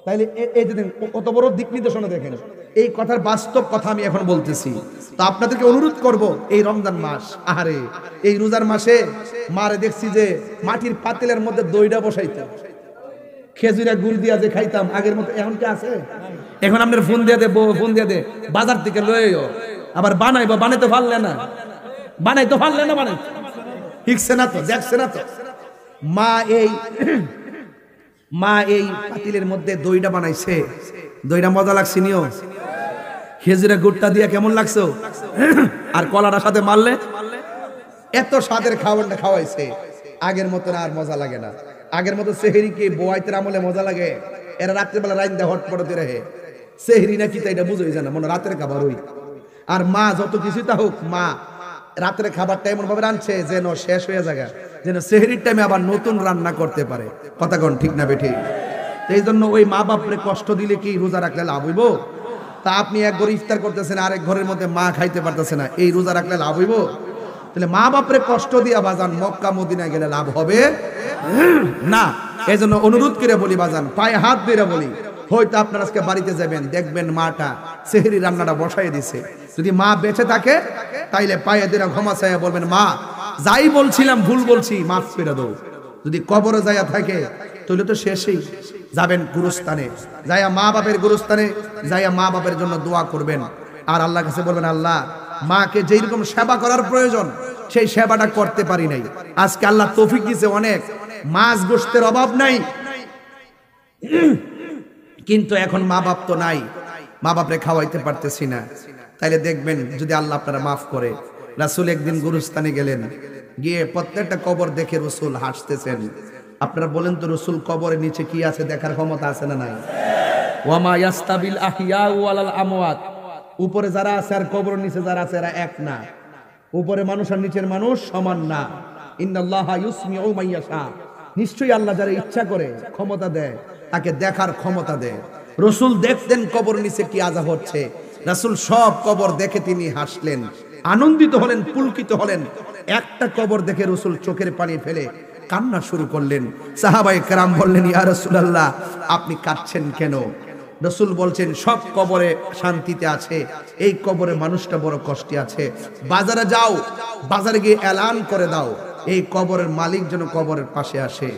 তাইলে এই যে কত বড় দিক নির্দেশনা দেখেন। এই কথার বাস্তব কথা আমি এখন বলতেছি। তো আপনাদেরকে অনুরোধ করব, এই রমজান মাস, আহারে এই রোজার মাসে মারে দেখছি যে মাটির পাতিলের মধ্যে দইটা বসাইতে, খেজুরা গুড় দিয়া যে খাইতাম আগের মতো, এখন কি আছে? এখন আপনার ফোন দিয়ে দে, ফোন দিয়ে দে, বাজার থেকে লইও, আবার বানাইবো, বানাইতে পারলে না, বানাইতে পারলে না, বানাই শিখছে না তো, দেখছে না তো। মা এই পাতিলের মধ্যে দইটা বানাইছে, দইটা মজা লাগছে নিও, খেজুরা গুড়টা দিয়া কেমন লাগছে, আর কলাটার সাথে মারলে এত স্বাদের খাবারটা খাওয়াইছে। আগের মতো আর মজা লাগে না। আগের মতো সেহরি কি বোয়াইতের আমলে মজা লাগে? এরা রাত্রেবেলা রাইন্দা হটপটতে রহে, সেহরি নাকি তাই এটা বুঝোই জানা, মনে রাতের খাবার হই। আর মা যত কিছু তা হোক, মা রাতের খাবারটা এমন ভাবে রাঁধছে যেন শেষ হয়ে যায়, যেন সেহরির টাইমে আবার নতুন রান্না করতে পারে। কথা কোন ঠিক না বেঠিক? এই জন্য ওই মা বাপরে কষ্ট দিলে কি রোজা রাখলে লাভ হইব? তা আপনি এক ঘরে ইফতার করতেছেন, আরেক ঘরের মধ্যে মা খাইতে পারতেছে না, এই রোজা রাখলে লাভ হইব? তাহলে মা বাপরে কষ্ট দিয়া বাজান মক্কা মদিনা গেলে লাভ হবে না। এই জন্য অনুরোধ করে বলি বাজান, পায়ে হাত দিয়ে বলি, হয়তো আপনার আজকে বাড়িতে যাবেন, দেখবেন মাটা সেহরি রান্নাটা বসাই দিছে। যদি মা বেঁচে থাকে তাইলে পায়ে দিয়ে ক্ষমা চাইয়া বলবেন, মা যাই বলছিলাম ভুল বলছি, মাফ করে দাও। যদি কবরে যাইয়া থাকে তাহলে তো শেষই। যাবেন গুরুস্থানে, যাইয়া মা বাপের গুরুস্থানে যাইয়া মা বাপের জন্য দোয়া করবেন, আর আল্লাহর কাছে বলবেন, আল্লাহ মাকে যেই রকম সেবা করার প্রয়োজন সেই সেবাটা করতে পারি নাই, আজকে আল্লাহ তৌফিক দিয়েছে, অনেক মাছ গোশতের অভাব নাই, কিন্তু এখন মা বাপ তো নাই, মা বাপরে খাওয়াইতে পারতেছি না। তাইলে দেখবেন যদি আল্লাহ আপনারা মাফ করে। রাসূল একদিন গুরুস্থানে গেলেন, গিয়ে প্রত্যেকটা কবর দেখে রাসূল হাসতেছেন। আপনারা বলেন তো, রাসূল কবরের নিচে কি আছে দেখার ক্ষমতা আছে না নাই? ওয়ামা ইয়াস্তাবিল আহিয়া ওয়ালাল আমওয়াত, উপরে যারা আছে আর কবরের নিচে যারা আছে এরা এক না। উপরে মানুষ আর নিচের মানুষ সমান না। ইন্নাল্লাহা ইউসমিউ মাইয়াশা, নিশ্চয়ই আল্লাহ যারা ইচ্ছা করে ক্ষমতা দেয় তাকে দেখার ক্ষমতা দেয়। রাসূল দেখতেন কবর নিচে কি আযাব হচ্ছে, রাসূল সব কবর দেখে তিনি হাসলেন, আনন্দিত হলেন, পুলকিত হলেন। একটা কবর দেখে রাসূল চোখের পানি ফেলে কান্না শুরু করলেন। সাহাবায়ে কেরাম বললেন, ইয়া রাসূলুল্লাহ আপনি কাঁদছেন কেন? রাসূল বলছেন, সব কবরে শান্তিতে আছে, এই কবরে মানুষটা বড় কষ্টে আছে। বাজারে যাও, বাজারে গিয়ে এলান করে দাও এই কবরের মালিক যেন কবরের পাশে আসে।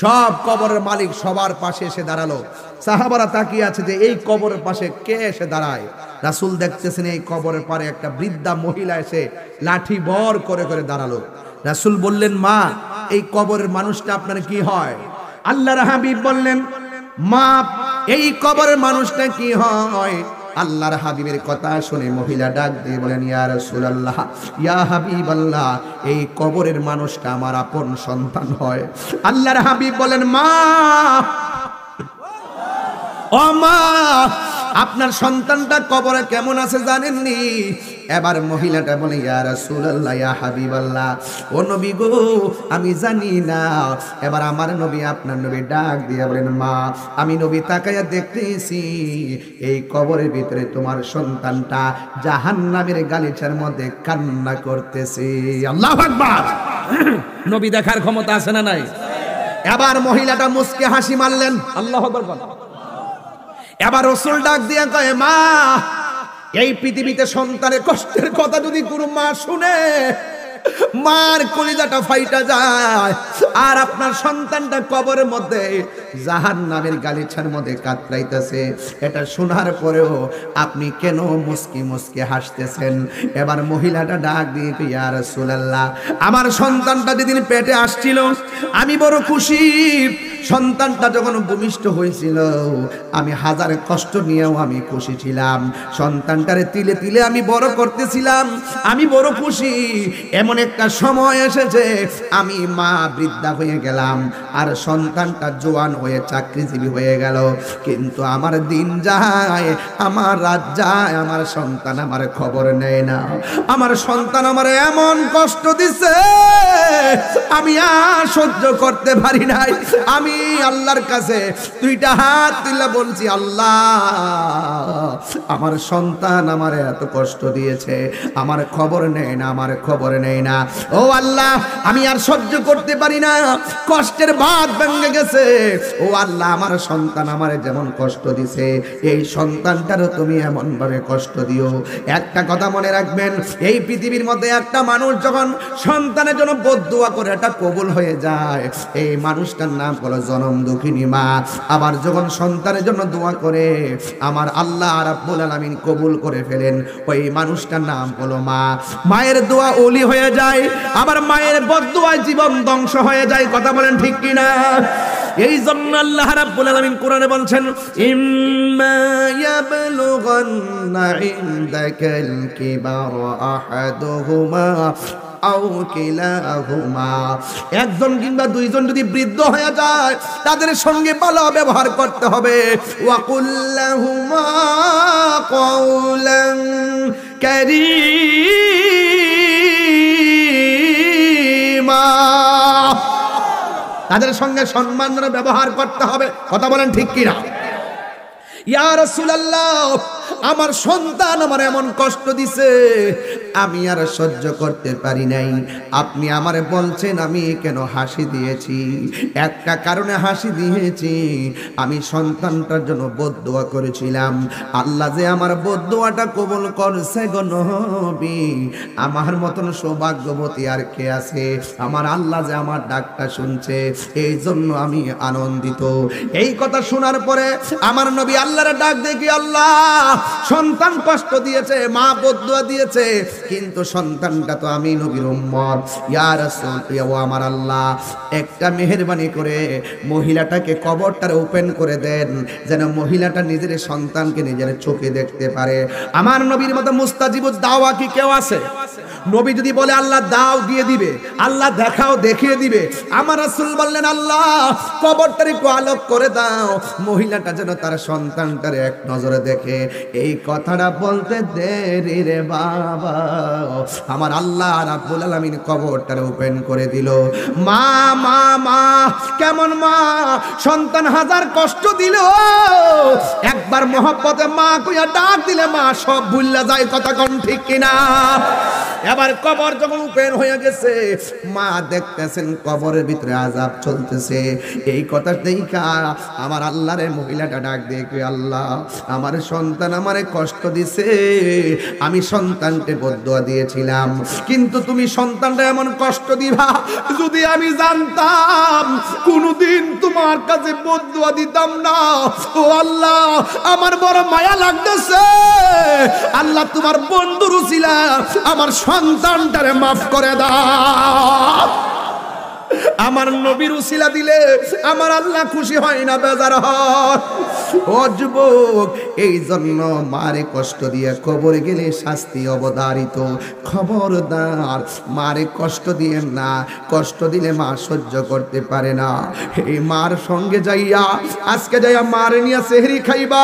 সব কবরের মালিক সবার পাশে এসে দাঁড়ালো। সাহাবারা তাকিয়ে আছে যে এই কবরের পাশে কে এসে দাঁড়ায়। রাসূল দেখতেছেন এই কবরের পারে একটা বৃদ্ধা মহিলা এসে লাঠি বর করে করে দাঁড়ালো। রাসূল বললেন, মা, এই কবরের মানুষটা আপনার কি হয়? আল্লাহর হাবিব বললেন, মা, এই কবরের মানুষটা কি হয়? আল্লাহর হাবিবের কথা শুনে মহিলা ডাক দিয়ে বলেন, ইয়া রাসূলুল্লাহ, ইয়া হাবিবাল্লাহ, এই কবরের মানুষটা আমার আপন সন্তান হয়। আল্লাহর হাবিব বলেন, মা, ও মা, আপনার সন্তানটা কবরে কেমন আছে জানেননি? এবার মহিলাটা বলে, ইয়া রাসূলুল্লাহ, ইয়া হাবিবাল্লাহ, ও নবী গো, আমি জানি না। এবার আমার নবী, আপনার নবী ডাক দিয়ে বলেন, মা, আমি নবী তাকায়া দেখতেছি এই কবরের ভিতরে তোমার সন্তানটা জাহান্নামের গালিচার মধ্যে কান্না করতেছে। আল্লাহু আকবার। নবী দেখার ক্ষমতা আছে না নাই? এবার মহিলাটা মুস্কে হাসি মারলেন। আল্লাহু আকবার। এবার রাসূল ডাক দিয়ে কয়, মা, এই পৃথিবীতে সন্তানের কষ্টের কথা যদি কোনো মা শুনে, মার কলিজাটা ফাইটা যায়। আর আপনার সন্তানটা কবরের মধ্যে জাহান্নামের গালিচার মধ্যে কাতরাইতেছে, এটা শোনার পরেও আপনি কেন মুস্কি মুস্কি হাসতেছেন? এবার মহিলাটা ডাক দিয়ে, ইয়া রাসূলুল্লাহ, আমার সন্তানটা যেদিন পেটে আসছিল আমি বড় খুশি। সন্তানটা যখন ভূমিষ্ঠ হয়েছিল আমি হাজার কষ্ট নিয়েও আমি খুশি ছিলাম। সন্তানটারে তিলে তিলে আমি বড় করতেছিলাম, আমি বড় খুশি। এমন একটা সময় এসেছে আমি মা বৃদ্ধা হয়ে গেলাম আর সন্তানটা জোয়ান হয়ে চাকরিজীবী হয়ে গেল, কিন্তু আমার দিন যায়, আমার রাত যায়, আমার সন্তান আমার খবর নেয় না। আমার সন্তান আমার এমন কষ্ট দিছে আমি আর সহ্য করতে পারি নাই। আমি আল্লাহর কাছে দুইটা হাত তুলে বলছি, আল্লাহ, আমার সন্তান আমার এত কষ্ট দিয়েছে, আমার খবর নেয় না, আমার খবর নেয় না। ও আল্লাহ, আমি আর সহ্য করতে পারি না, কষ্টের বাঁধ ভেঙে গেছে। ও আল্লাহ, আমার সন্তান আমার যেমন কষ্ট দিছে এই সন্তানটারও তুমি এমন ভাবে কষ্ট দিও। একটা কথা মনে রাখবেন, এই পৃথিবীর মধ্যে একটা মানুষ যখন সন্তানের জন্য বদদুয়া করে এটা কবুল হয়ে যায়, এই মানুষটার নাম হলো জনম দুঃখিনী মা। আবার যখন সন্তানের জন্য দোয়া করে আমার আল্লাহ রাব্বুল আলামিন কবুল করে ফেলেন, ওই মানুষটার নাম হলো মা। মায়ের দোয়া ওলি হয়ে যায়, আবার মায়ের বদদুয়ায় জীবন ধ্বংস হয়ে যায়। কথা বলেন ঠিক কিনা? এই জন্য আল্লাহ রাব্বুল আলামিন কোরআনে বলছেন, ইম্মা ইয়াবলুগান্না ইনদাকাল কিবারা আহাদুহুমা আও কিলাহুমা, একজন কিংবা দুইজন যদি বৃদ্ধ হয়ে যায় তাদের সঙ্গে ভালো ব্যবহার করতে হবে। ওয়া কুল্লাহুমা কাওলান কারীমা, তাদের সঙ্গে সম্মানের ব্যবহার করতে হবে। কথা বলেন ঠিক কিনা? ইয়া রাসূলুল্লাহ, আমার সন্তান আমার এমন কষ্ট দিছে আমি আর সহ্য করতে পারি নাই। আপনি আমারে বলছেন আমি কেন হাসি দিয়েছি? একটা কারণে হাসি দিয়েছি, আমি সন্তানটার জন্য বদদুয়া করেছিলাম, আল্লাহ যে আমার বদদুয়াটা কবুল করছে গো নবী। আমার মতন সৌভাগ্যবতী আর কে আছে? আমার আল্লাহ যে আমার ডাকটা শুনছে, এই জন্য আমি আনন্দিত। এই কথা শোনার পরে আমার নবী আল্লাহর ডাক দেখি, আল্লাহ, সন্তান কষ্ট দিয়েছে, মা বদদুয়া দিয়েছে, কিন্তু সন্তানটা তো আমি নবীর উম্মত। ইয়া রাসূল, ও আমার আল্লাহ, একটা মেহেরবানি করে মহিলাটাকে কবরটার ওপেন করে দেন, যেন মহিলাটা নিজের সন্তানকে নিজের চোখে দেখতে পারে। আমার নবীর মতো মুস্তাজিবুদ দাওয়া কি কেউ আছে? নবী যদি বলে আল্লাহ দাও দিয়ে দিবে, আল্লাহ দেখাও দেখিয়ে দিবে। আমার রাসূল বললেন, আল্লাহ কবরটারে একটু আলোক করে দাও, মহিলাটা যেন তার সন্তানটার এক নজরে দেখে। এই কথাটা বলতে দেরি রে বাবা, আমার আল্লাহ রাব্বুল আলামিন কবরটারে ওপেন করে দিল। মা মা মা, কেমন মা? সন্তান হাজার কষ্ট দিল, একবার মহব্বতে মা কইয়া ডাক দিলে মা সব ভুল্লা যায়। কথা কোন ঠিক কিনা? এবার কবর যখন ওপেন হয়ে গেছে, মা দেখতেছেন কবরের ভিতরে আযাব চলতেছে। এই কথা দেখা আমার আল্লাহর মহিলাটা ডাক দিয়ে কই, আল্লাহ আমার সন্তান আমারে কষ্ট দিছে, আমি সন্তানকে বদদুয়া দিয়েছিলাম, কিন্তু তুমি সন্তানটা এমন কষ্ট দিবা, যদি আমি জানতাম কোনদিন তোমার কাছে বদদুয়া দিতাম না। ও আল্লাহ আমার বড় মায়া লাগতেছে, আল্লাহ তোমার বন্ধুর উসিলা আমার সন্তানটারে মাফ করে দাও। আমার নবীর উসিলা দিলে আমার আল্লাহ খুশি হয় না, বেজার হয়। ও যুবক, এই জন্য মারে কষ্ট দিয়ে কবরে গেলে শাস্তি অবধারিত। খবরদার মারে কষ্ট দিয়েন না, কষ্ট দিলে মা সহ্য করতে পারে না। এই মার সঙ্গে যাইয়া আজকে যাইয়া মারে নিয়ে সেহরি খাইবা,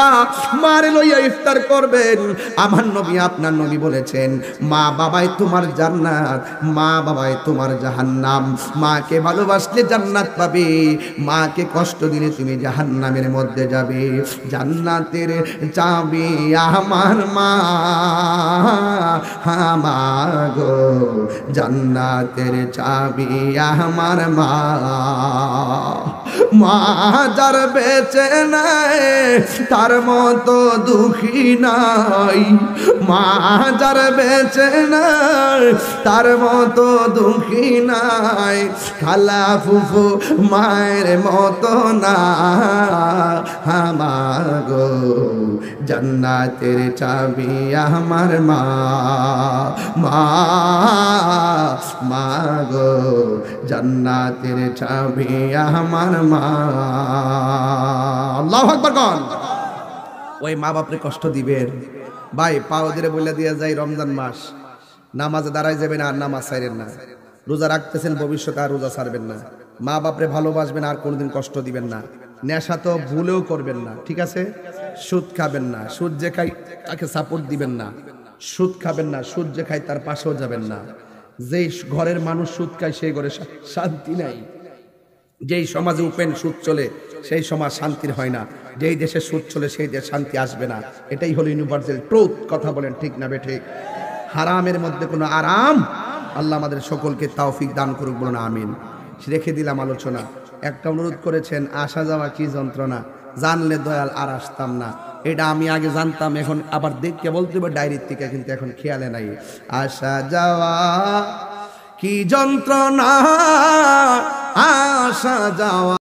মারে লইয়া ইফতার করবেন। আমার নবী আপনার নবী বলেছেন, মা বাবাই তোমার জান্নাত, মা বাবাই তোমার জাহান্নাম। মাকে ভালোবাসলে জান্নাত পাবে, মাকে কষ্ট দিলে তুমি জাহান্নামের মধ্যে যাবে। জান্নাতের চাবি আমার মা, আমার গো জান্নাতের চাবি আমার মা। মা যার বেঁচে নাই তার মতো দুঃখী নাই, মা যার বেঁচে নাই তার মতো দুঃখী নাই। খালা ফুফু মায়ের মতো না, আমার গো জান্নাতের চাবি আমার মা, মা মা গো জান্নাতের চাবি আমার মা। আল্লাহু আকবার কোন। ওই মা বাপরে কষ্ট দিবেন ভাই, পাও ধরে বলে দিয়ে যাই, রমজান মাস নামাজে দাঁড়াই যাবেন আর নামাজ ছাড়েন না, রোজা রাখতেছেন ভবিষ্যতে আর রোজা ছাড়বেন না, মা বাপরে ভালোবাসবেন আর কোনোদিন কষ্ট দিবেন না, নেশা তো ভুলেও করবেন না, ঠিক আছে? সুদ খাবেন না, সুদ যে খাই তাকে সাপোর্ট দিবেন না, সুদ খাবেন না, সুদ যে খাই তার পাশেও যাবেন না। যেই ঘরের মানুষ সুদ খায় সেই ঘরে শান্তি নাই, যেই সমাজে ওপেন সুদ চলে সেই সমাজ শান্তির হয় না, যেই দেশে সুদ চলে সেই দেশে শান্তি আসবে না। এটাই হলো ইউনিভার্সাল ট্রুথ। কথা বলেন ঠিক না বেঠিক? হারামের মধ্যে কোনো আরাম। আল্লাহ আমাদের সকলকে তৌফিক দান করুক, বলুন আমিন। রেখে দিলাম আলোচনা। একটা অনুরোধ করেছেন, আসা যাওয়া কি যন্ত্রণা, জানলে দয়াল আর আসতাম না। এটা আমি আগে জানতাম, এখন আবার দেখতে বলতে হবে ডায়েরির থেকে, কিন্তু এখন খেয়ালে নাই। আসা যাওয়া কি যন্ত্রণা, আসা যাওয়া।